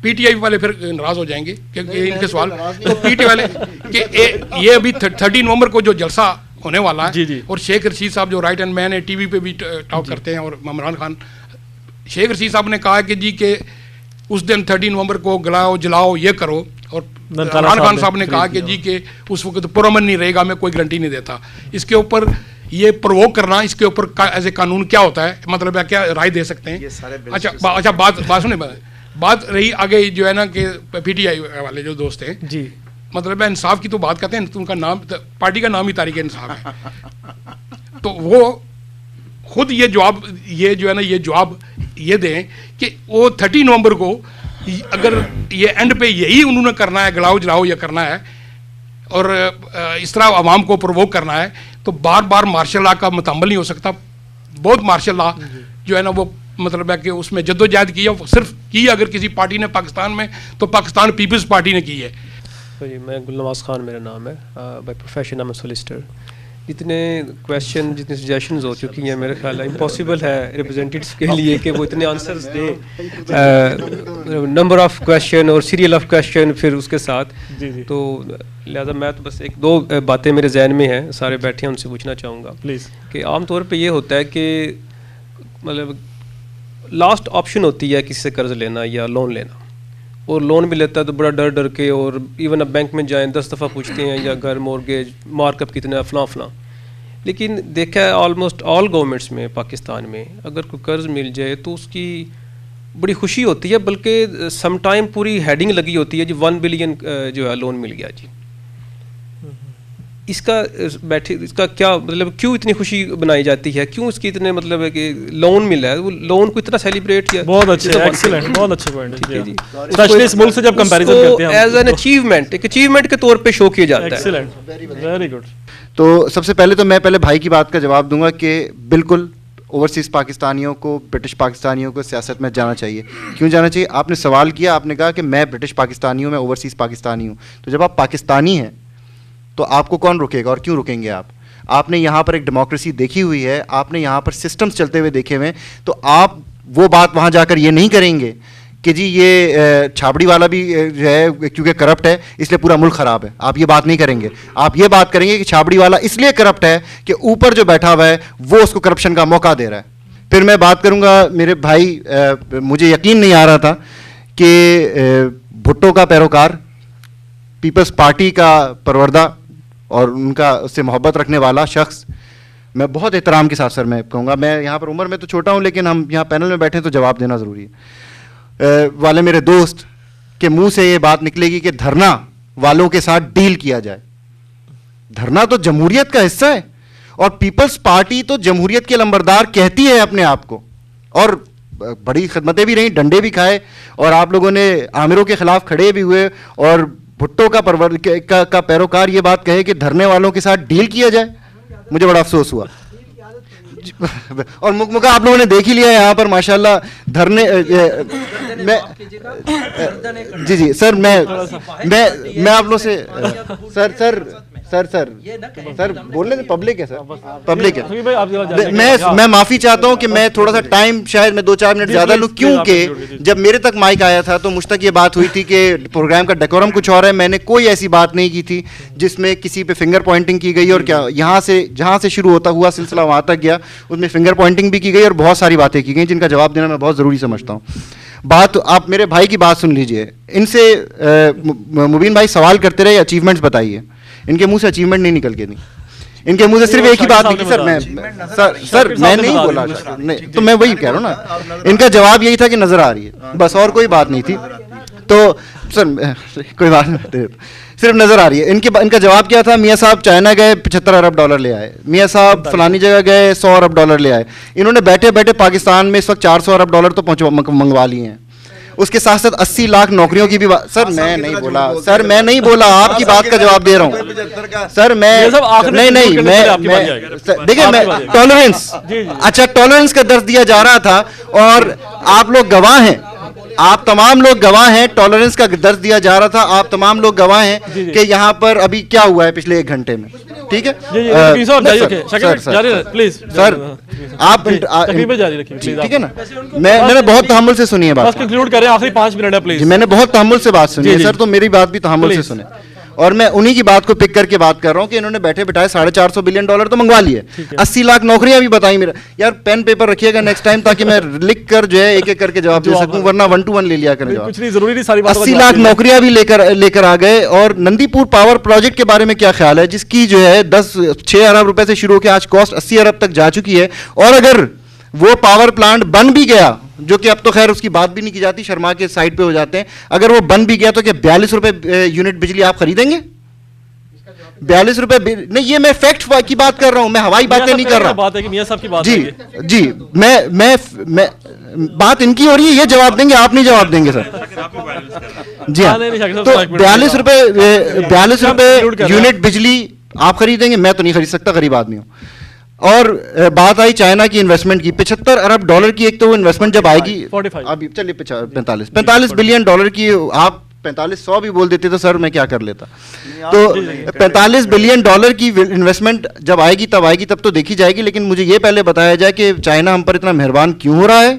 پی ٹی آئی والے پھر ناراض ہو جائیں گے کہ ان کے سوال, تو پی ٹی والے کہ یہ ابھی 30 نومبر کو جو جلسہ ہونے والا ہے اور شیخ رشید صاحب جو رائٹ ہینڈ مین ہے ٹی وی پہ بھی ٹاک کرتے ہیں, اور عمران خان, شیخ رشید صاحب نے کہا کہ جی کہ اس دن 30 نومبر کو گلاؤ جلاؤ یہ کرو, اور عمران خان صاحب نے کہا کہ جی کہ اس وقت پرامن نہیں رہے گا, میں کوئی گارنٹی نہیں دیتا. اس کے اوپر یہ پرووک کرنا, اس کے اوپر ایز اے قانون کیا ہوتا ہے, مطلب کیا رائے دے سکتے ہیں؟ اچھا بات سنیں, بات رہی آگے جو ہے نا کہ پی ٹی آئی والے جو دوست ہیں جی, مطلب انصاف کی تو بات کرتے ہیں, ان کا نام پارٹی کا نام ہی تحریک انصاف ہے, تو وہ خود یہ جواب یہ جو ہے نا یہ جواب یہ دیں کہ وہ 30 نومبر کو اگر یہ اینڈ پہ یہی انہوں نے کرنا ہے, گلاؤ جلاؤ یہ کرنا ہے اور اس طرح عوام کو پرووک کرنا ہے, تو بار بار مارشل لا کا متعمل نہیں ہو سکتا. بہت مارشل لا جو ہے نا وہ مطلب ہے کہ اس میں جدوجہد کی ہے, صرف کی اگر کسی پارٹی نے پاکستان میں تو پاکستان پیپلز پارٹی نے کی ہے. جی میں گل نواز خان میرا نام ہے, بائی پروفیشن ایم اے سولیسٹر. جتنے کویشچن جتنی سجیشنز ہو چکی ہیں میرے خیال ہے امپاسبل ہے ریپرزینٹیوس کے لیے کہ وہ اتنے آنسرز دیں, نمبر آف کویشچن اور سیریل آف کویشچن پھر اس کے ساتھ. تو لہٰذا میں تو بس 1-2 باتیں میرے ذہن میں ہیں, سارے بیٹھے ہیں ان سے پوچھنا چاہوں گا پلیز. کہ عام طور پہ یہ ہوتا ہے کہ مطلب لاسٹ آپشن ہوتی ہے کسی سے قرض لینا یا لون لینا, اور لون بھی لیتا ہے تو بڑا ڈر ڈر کے, اور ایون اب بینک میں جائیں 10 دفعہ پوچھتے ہیں یا گھر مورگیج مارک اپ کتنا فلاں فلاں. لیکن دیکھا ہے آلموسٹ آل گورنمنٹس میں پاکستان میں اگر کوئی قرض مل جائے تو اس کی بڑی خوشی ہوتی ہے, بلکہ سم ٹائم پوری ہیڈنگ لگی ہوتی ہے جی 1 بلین جو ہے لون مل گیا جی. اس کا کیا مطلب, کیوں اتنی خوشی بنائی جاتی ہے, کیوں اس کی اتنے مطلب ہے کہ لون ملا ہے, وہ لون کو اتنا سیلیبریٹ کیا. بہت اچھے, ایکسیلنٹ, بہت اچھے پوائنٹ ہے جی. اسپیشلی اس ملک سے جب کمپیریزن کرتے ہیں ایز این اچیومنٹ, ایک اچیومنٹ کے طور پہ شو کیا جاتا ہے. Excellent, very good. تو سب سے پہلے تو میں پہلے بھائی کی بات کا جواب دوں گا کہ بالکل اوورسیز پاکستانیوں کو, برٹش پاکستانیوں کو سیاست میں جانا چاہیے. کیوں جانا چاہیے؟ آپ نے سوال کیا, آپ نے کہا کہ میں برٹش پاکستانی ہوں, میں اوورسیز پاکستانی ہوں. تو جب آپ پاکستانی ہیں تو آپ کو کون رکے گا اور کیوں رکیں گے آپ؟ آپ نے یہاں پر ایک ڈیموکریسی دیکھی ہوئی ہے, آپ نے یہاں پر سسٹمز چلتے ہوئے دیکھے ہوئے, تو آپ وہ بات وہاں جا کر یہ نہیں کریں گے کہ جی یہ چھابڑی والا بھی جو ہے کیونکہ کرپٹ ہے اس لیے پورا ملک خراب ہے. آپ یہ بات نہیں کریں گے. آپ یہ بات کریں گے کہ چھابڑی والا اس لیے کرپٹ ہے کہ اوپر جو بیٹھا ہوا ہے وہ اس کو کرپشن کا موقع دے رہا ہے. پھر میں بات کروں گا میرے بھائی, مجھے یقین نہیں آ رہا تھا کہ بھٹو کا پیروکار, پیپلز پارٹی کا پروردہ اور ان کا اس سے محبت رکھنے والا شخص, میں بہت احترام کے ساتھ سر میں کہوں گا, میں یہاں پر عمر میں تو چھوٹا ہوں لیکن ہم یہاں پینل میں بیٹھے تو جواب دینا ضروری ہے, والے میرے دوست کے منہ سے یہ بات نکلے گی کہ دھرنا والوں کے ساتھ ڈیل کیا جائے. دھرنا تو جمہوریت کا حصہ ہے اور پیپلز پارٹی تو جمہوریت کے لمبردار کہتی ہے اپنے آپ کو, اور بڑی خدمتیں بھی رہیں, ڈنڈے بھی کھائے, اور آپ لوگوں نے عامروں کے خلاف کھڑے بھی ہوئے, اور بھٹو کا پیروکار یہ بات کہے کہ دھرنے والوں کے ساتھ ڈیل کیا جائے. مجھے بڑا افسوس ہوا. اور مکہ آپ لوگوں نے دیکھ ہی لیا یہاں پر ماشاءاللہ دھرنے. جی سر, میں آپ لوگوں سے سر بولنے دیں, پبلک ہے سر, پبلک ہے. میں معافی چاہتا ہوں کہ میں تھوڑا سا ٹائم شاید میں 2-4 منٹ زیادہ لوں, کیونکہ جب میرے تک مائک آیا تھا تو مجھ تک یہ بات ہوئی تھی کہ پروگرام کا ڈیکورم کچھ اور ہے. میں نے کوئی ایسی بات نہیں کی تھی جس میں کسی پہ فنگر پوائنٹنگ کی گئی, اور کیا یہاں سے جہاں سے شروع ہوتا ہوا سلسلہ وہاں تک گیا, اس میں فنگر پوائنٹنگ بھی کی گئی اور بہت ساری باتیں کی گئیں جن کا جواب دینا میں بہت ضروری سمجھتا ہوں. بات آپ میرے بھائی کی بات سن لیجئے, ان سے مبین بھائی سوال کرتے رہے اچیومنٹس بتائیے, ان کے منہ سے اچیومنٹ نہیں نکل کے, نہیں ان کے منہ سے صرف ایک ہی بات نکلی. سر میں نہیں بولا, تو میں وہی کہہ رہا ہوں نا, ان کا جواب یہی تھا کہ نظر آ رہی ہے, بس اور کوئی بات نہیں تھی. تو سر کوئی بات نہیں, صرف نظر آ رہی ہے. ان کا جواب کیا تھا؟ میاں صاحب چائنا گئے $75 ارب لے آئے, میاں صاحب فلانی جگہ گئے $100 ارب لے آئے. انہوں نے بیٹھے بیٹھے پاکستان میں اس وقت $400 ارب تو منگوا لیے ہیں. اس کے ساتھ ساتھ 80 لاکھ نوکریوں کی بھی بات. سر میں نہیں بولا, سر میں نہیں بولا, آپ کی بات کا جواب دے رہا ہوں. سر میں نہیں دیکھیں میں ٹالرنس, اچھا ٹالرنس کا درس دیا جا رہا تھا, اور آپ لوگ گواہ ہیں, آپ تمام لوگ گواہ ہیں, ٹالرنس کا درس دیا جا رہا تھا, آپ تمام لوگ گواہ ہیں کہ یہاں پر ابھی کیا ہوا ہے پچھلے 1 گھنٹے میں. ٹھیک ہے سر, آپ ٹھیک ہے نا, میں نے بہت تحمل سے سنی ہے بات, آخری 5 منٹ ہے پلیز. میں نے بہت تحمل سے بات سنی ہے سر, تو میری بات بھی تحمل سے سنیں. اور میں انہی کی بات کو پک کر کے بات کر رہا ہوں کہ انہوں نے بیٹھے بٹھائے $450 بلین تو منگوا لیے, 80 لاکھ نوکریاں بھی بتائیں. میرا یار پین پیپر رکھیے گا نیکسٹ ٹائم, تاکہ میں لکھ کر جو ہے ایک ایک کر کے جواب دے سکوں, ورنہ 1 to 1 لے لیا کریں جواب. 80 لاکھ نوکریاں بھی لے کر آ گئے. اور نندی پور پاور پروجیکٹ کے بارے میں کیا خیال ہے, جس کی جو ہے 6 ارب روپے سے شروع ہو کے آج کاسٹ 80 ارب تک جا چکی ہے. اور اگر وہ پاور پلانٹ بن بھی گیا, جو کہ اب تو خیر اس کی بات بھی نہیں کی جاتی, شرما کے سائٹ پہ ہو جاتے ہیں, اگر وہ بن بھی گیا تو کیا 42 روپے یونٹ بجلی آپ خریدیں گے؟ 42 روپے نہیں, یہ میں فیکٹ کی بات کر رہا ہوں, میں ہوائی باتیں نہیں کر رہا. جی میں بات ان کی ہو رہی ہے, یہ جواب دیں گے, آپ نہیں جواب دیں گے سر. جی ہاں, تو 42 روپے یونٹ بجلی آپ خریدیں گے؟ میں تو نہیں خرید سکتا, غریب آدمی ہوں. اور بات آئی چائنا کی انویسٹمنٹ کی, $75 ارب کی. ایک تو وہ انویسٹمنٹ جب آئے گی, ابھی چلیے 45 بلین ڈالر کی, آپ 4500 بھی بول دیتے تو سر میں کیا کر لیتا. تو 45 بلین ڈالر کی انویسٹمنٹ جب آئے گی تب تو دیکھی جائے گی. لیکن مجھے یہ پہلے بتایا جائے کہ چائنا ہم پر اتنا مہربان کیوں ہو رہا ہے,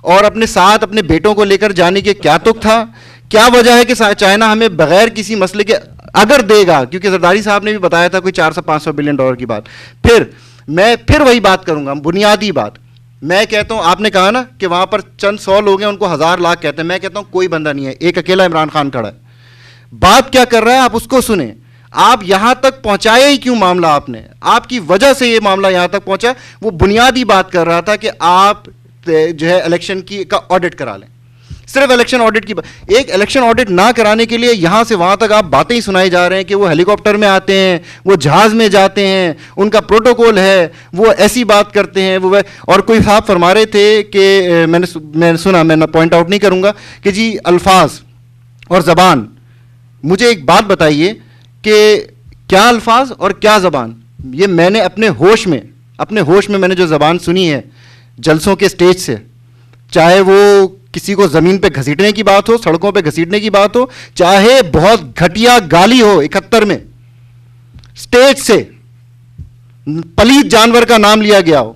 اور اپنے ساتھ اپنے بیٹوں کو لے کر جانے کے کیا تک تھا, کیا وجہ ہے کہ چائنا ہمیں بغیر کسی مسئلے کے اگر دے گا, کیونکہ زرداری صاحب نے بھی بتایا تھا کوئی 400-500 بلین ڈالر کی بات. میں پھر وہی بات کروں گا, بنیادی بات میں کہتا ہوں. آپ نے کہا نا کہ وہاں پر چند 100 لوگ ہیں, ان کو 1000 لاکھ کہتے ہیں. میں کہتا ہوں کوئی بندہ نہیں ہے, ایک اکیلا عمران خان کھڑا ہے. بات کیا کر رہا ہے آپ اس کو سنیں. آپ یہاں تک پہنچایا ہی کیوں معاملہ, آپ نے, آپ کی وجہ سے یہ معاملہ یہاں تک پہنچا. وہ بنیادی بات کر رہا تھا کہ آپ جو ہے الیکشن کا آڈٹ کرا لیں, صرف الیکشن آڈٹ کی. ایک الیکشن آڈٹ نہ کرانے کے لیے یہاں سے وہاں تک آپ باتیں ہی سنائے جا رہے ہیں کہ وہ ہیلی کاپٹر میں آتے ہیں, وہ جہاز میں جاتے ہیں, ان کا پروٹوکول ہے, وہ ایسی بات کرتے ہیں. وہ اور کوئی صاحب فرما رہے تھے کہ میں نے سنا, میں پوائنٹ آؤٹ نہیں کروں گا, کہ جی الفاظ اور زبان. مجھے ایک بات بتائیے کہ کیا الفاظ اور کیا زبان, یہ میں نے اپنے ہوش میں میں نے جو زبان سنی ہے جلسوں کے اسٹیج سے, چاہے وہ کسی کو زمین پہ گھسیٹنے کی بات ہو, سڑکوں پہ گھسیٹنے کی بات ہو, چاہے بہت گھٹیا گالی ہو 71 میں اسٹیج سے پلیت جانور کا نام لیا گیا ہو,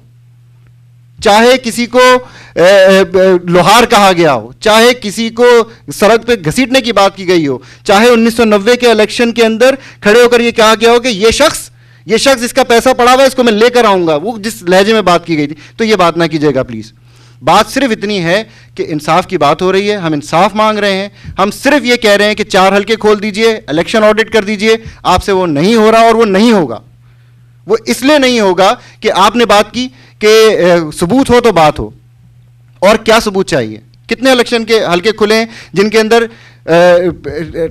چاہے کسی کو لوہار کہا گیا ہو, چاہے کسی کو سڑک پہ گھسیٹنے کی بات کی گئی ہو, چاہے 1990 کے الیکشن کے اندر کھڑے ہو کر یہ کہا گیا ہو کہ یہ شخص اس کا پیسہ پڑا ہوا ہے, اس کو میں لے کر آؤں گا, وہ جس لہجے میں بات کی گئی تھی, تو یہ بات نہ کیجیے گا پلیز. بات صرف اتنی ہے کہ انصاف کی بات ہو رہی ہے, ہم انصاف مانگ رہے ہیں. ہم صرف یہ کہہ رہے ہیں کہ 4 حلقے کھول دیجئے, الیکشن آڈٹ کر دیجئے. آپ سے وہ نہیں ہو رہا, اور وہ نہیں ہوگا. وہ اس لیے نہیں ہوگا کہ آپ نے بات کی کہ ثبوت ہو تو بات ہو, اور کیا ثبوت چاہیے. کتنے الیکشن کے حلقے کھلے ہیں جن کے اندر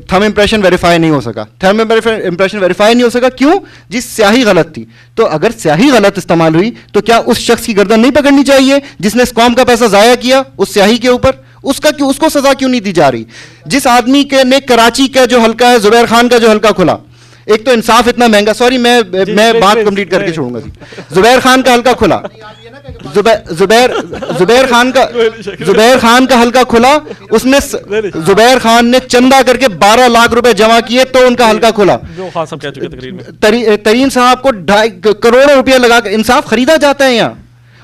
تھم امپریشن ویریفائی نہیں ہو سکا. تھم امپریشن ویریفائی نہیں ہو سکا کیوں؟ جی سیاہی غلط تھی. تو اگر سیاہی غلط استعمال ہوئی تو کیا اس شخص کی گردن نہیں پکڑنی چاہیے جس نے اس قوم کا پیسہ ضائع کیا اس سیاہی کے اوپر؟ اس کو سزا کیوں نہیں دی جا رہی؟ جس آدمی کے نے کراچی کا جو حلقہ ہے, زبیر خان کا جو حلقہ کھلا, ایک تو انصاف اتنا مہنگا, سوری میں بات کمپلیٹ کر کے چھوڑوں گا. زبیر خان کا حلقہ کھلا, زبیر خان کا حلقہ کھلا, اس نے زبیر خان نے چندہ کر کے 12 لاکھ روپے جمع کیے تو ان کا حلقہ کھلا. ترین صاحب کو 2.5 کروڑ روپیہ لگا کر انصاف خریدا جاتا ہے یہاں.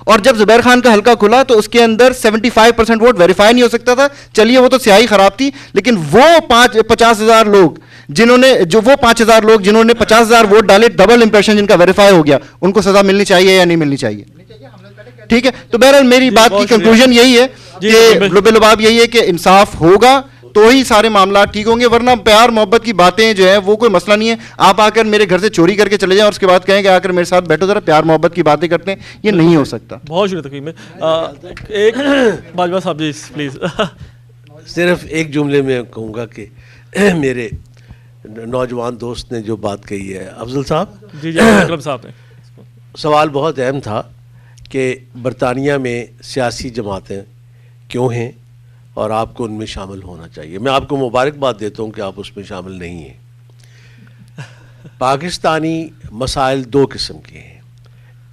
اور جب زبیر خان کا حلقہ کھلا تو اس کے اندر 75% ووٹ ویریفائی نہیں ہو سکتا تھا. چلیے وہ تو سیاہی خراب تھی, لیکن وہ 50,000 لوگ جنہوں نے 50,000 ووٹ ڈالے, ڈبل امپریشن جن کا ویریفائی ہو گیا, ان کو سزا ملنی چاہیے یا نہیں ملنی چاہیے؟ ٹھیک ہے. تو بہرحال میری بات کی کنکلوژن یہی ہے کہ لباب یہی ہے کہ انصاف ہوگا تو ہی سارے معاملات ٹھیک ہوں گے, ورنہ پیار محبت کی باتیں جو ہیں وہ کوئی مسئلہ نہیں ہے. آپ آ کر میرے گھر سے چوری کر کے چلے جائیں اور اس کے بعد کہیں کہ آ کر میرے ساتھ بیٹھو ذرا پیار محبت کی باتیں کرتے ہیں, یہ نہیں ہو سکتا. بہت شکریہ تقریر میں. ایک باجوہ صاحب جی پلیز. صرف ایک جملے میں کہوں گا کہ میرے نوجوان دوست نے جو بات کہی ہے, افضل صاحب جی اکرم صاحب نے, سوال بہت اہم تھا کہ برطانیہ میں سیاسی جماعتیں کیوں ہیں اور آپ کو ان میں شامل ہونا چاہیے. میں آپ کو مبارکباد دیتا ہوں کہ آپ اس میں شامل نہیں ہیں. پاکستانی مسائل 2 قسم کے ہیں,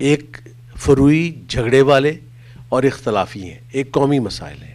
ایک فروئی جھگڑے والے اور اختلافی ہیں, ایک قومی مسائل ہیں.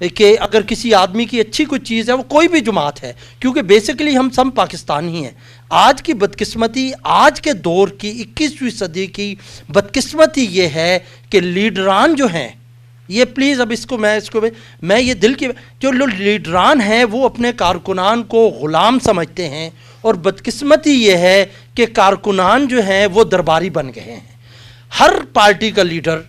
کہ اگر کسی آدمی کی اچھی کوئی چیز ہے وہ کوئی بھی جماعت ہے، کیونکہ بیسیکلی ہم سب پاکستانی ہیں. آج کی بدقسمتی، آج کے دور کی 21ویں صدی کی بدقسمتی یہ ہے کہ لیڈران جو ہیں، یہ پلیز اب میں یہ دل کی جو لیڈران ہیں وہ اپنے کارکنان کو غلام سمجھتے ہیں، اور بدقسمتی یہ ہے کہ کارکنان جو ہیں وہ درباری بن گئے ہیں. ہر پارٹی کا لیڈر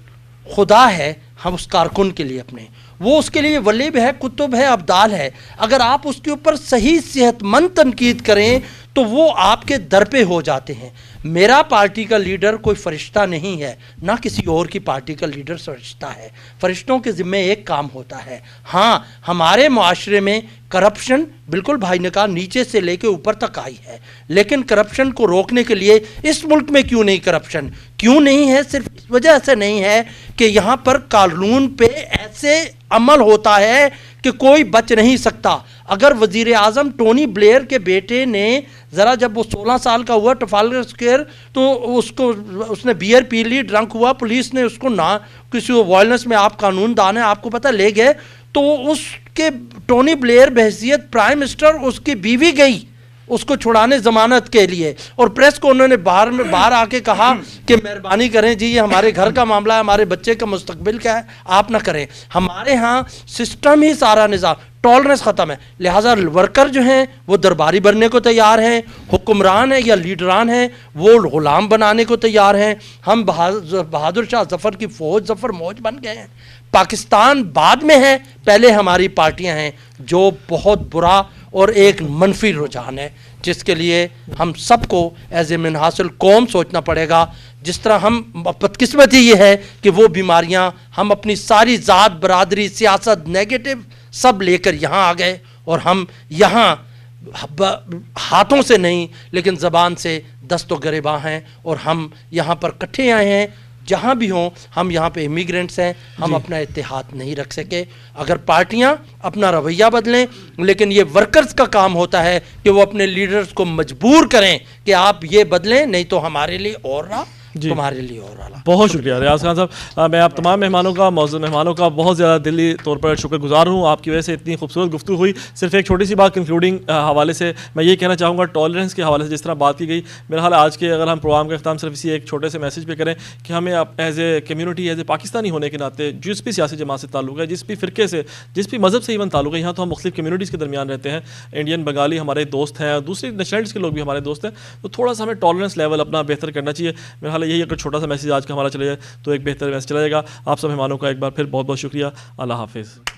خدا ہے ہم اس کارکن کے لیے اپنے، وہ اس کے لیے ولی ہے، کتب ہے، ابدال ہے. اگر آپ اس کے اوپر صحیح صحت مند تنقید کریں تو وہ آپ کے در پہ ہو جاتے ہیں. میرا پارٹی کا لیڈر کوئی فرشتہ نہیں ہے، نہ کسی اور کی پارٹی کا لیڈر فرشتہ ہے. فرشتوں کے ذمہ ایک کام ہوتا ہے. ہاں ہمارے معاشرے میں کرپشن بالکل بھائی نے کہا نیچے سے لے کے اوپر تک آئی ہے، لیکن کرپشن کو روکنے کے لیے اس ملک میں کیوں نہیں کرپشن کیوں نہیں ہے؟ صرف اس وجہ سے نہیں ہے کہ یہاں پر قانون پہ ایسے عمل ہوتا ہے کہ کوئی بچ نہیں سکتا. اگر وزیر اعظم ٹونی بلیئر کے بیٹے نے ذرا جب وہ 16 سال کا ہوا ٹرافالگر اسکوائر تو اس نے بیئر پی لی، ڈرنک ہوا، پولیس نے اس کو نہ کسی وائلنس میں، آپ قانون دان ہیں آپ کو پتہ، لے گئے. تو اس کے ٹونی بلیئر بحیثیت پرائم منسٹر، اس کی بیوی گئی اس کو چھڑانے ضمانت کے لیے، اور پریس کو انہوں نے باہر آ کے کہا کہ مہربانی کریں جی، یہ ہمارے گھر کا معاملہ ہے، ہمارے بچے کا مستقبل کیا ہے، آپ نہ کریں. ہمارے ہاں سسٹم ہی سارا نظام ٹالرنس ختم ہے. لہٰذا ورکر جو ہیں وہ درباری بننے کو تیار ہیں، حکمران ہیں یا لیڈران ہیں وہ غلام بنانے کو تیار ہیں. ہم بہادر شاہ ظفر کی فوج ظفر موج بن گئے ہیں. پاکستان بعد میں ہے، پہلے ہماری پارٹیاں ہیں، جو بہت برا اور ایک منفی رجحان ہے جس کے لیے ہم سب کو ایز اے منحاصل قوم سوچنا پڑے گا. جس طرح ہم بدقسمتی یہ ہے کہ وہ بیماریاں ہم اپنی ساری ذات، برادری، سیاست، نیگیٹو سب لے کر یہاں آ گئے، اور ہم یہاں ہاتھوں سے نہیں لیکن زبان سے دست و گریباں ہیں، اور ہم یہاں پر کٹھے آئے ہیں. جہاں بھی ہوں ہم یہاں پہ امیگرینٹس ہیں، ہم اپنا اتحاد نہیں رکھ سکے. اگر پارٹیاں اپنا رویہ بدلیں، لیکن یہ ورکرز کا کام ہوتا ہے کہ وہ اپنے لیڈرز کو مجبور کریں کہ آپ یہ بدلیں، نہیں تو ہمارے لیے اور رہا تمہارے لیے اور رہا. بہت شکریہ ریاض خان صاحب. میں آپ تمام مہمانوں کا، معزز مہمانوں کا بہت زیادہ دلی طور پر شکر گزار ہوں. آپ کی وجہ سے اتنی خوبصورت گفتگو ہوئی. صرف ایک چھوٹی سی بات کنکلوڈنگ حوالے سے میں یہ کہنا چاہوں گا، ٹالرنس کے حوالے سے جس طرح بات کی گئی، میرا حال آج کے اگر ہم پروگرام کا اختتام صرف اسی ایک چھوٹے سے میسیج پہ کریں کہ ہمیں as a community, as a Pakistani ہونے کے ناطے جس بھی سیاسی جماعت سے تعلق ہے، جس بھی فرقے سے، جس بھی مذہب سے ایون تعلق ہے، یہاں تو ہم مختلف کمیونٹیز کے درمیان رہتے ہیں، انڈین، بنگالی ہمارے دوست ہیں، دوسری نیشنلٹیز کے لوگ بھی ہمارے دوست ہیں، تو تھوڑا سا ہمیں ٹالرنس لیول اپنا بہتر کرنا چاہیے. میرا حال یہی اگر چھوٹا سا میسیج آج کا ہمارا چلے جائے تو ایک بہتر میسیج چلا جائے گا. آپ سب مہمانوں کا ایک بار پھر بہت بہت شکریہ. اللہ حافظ.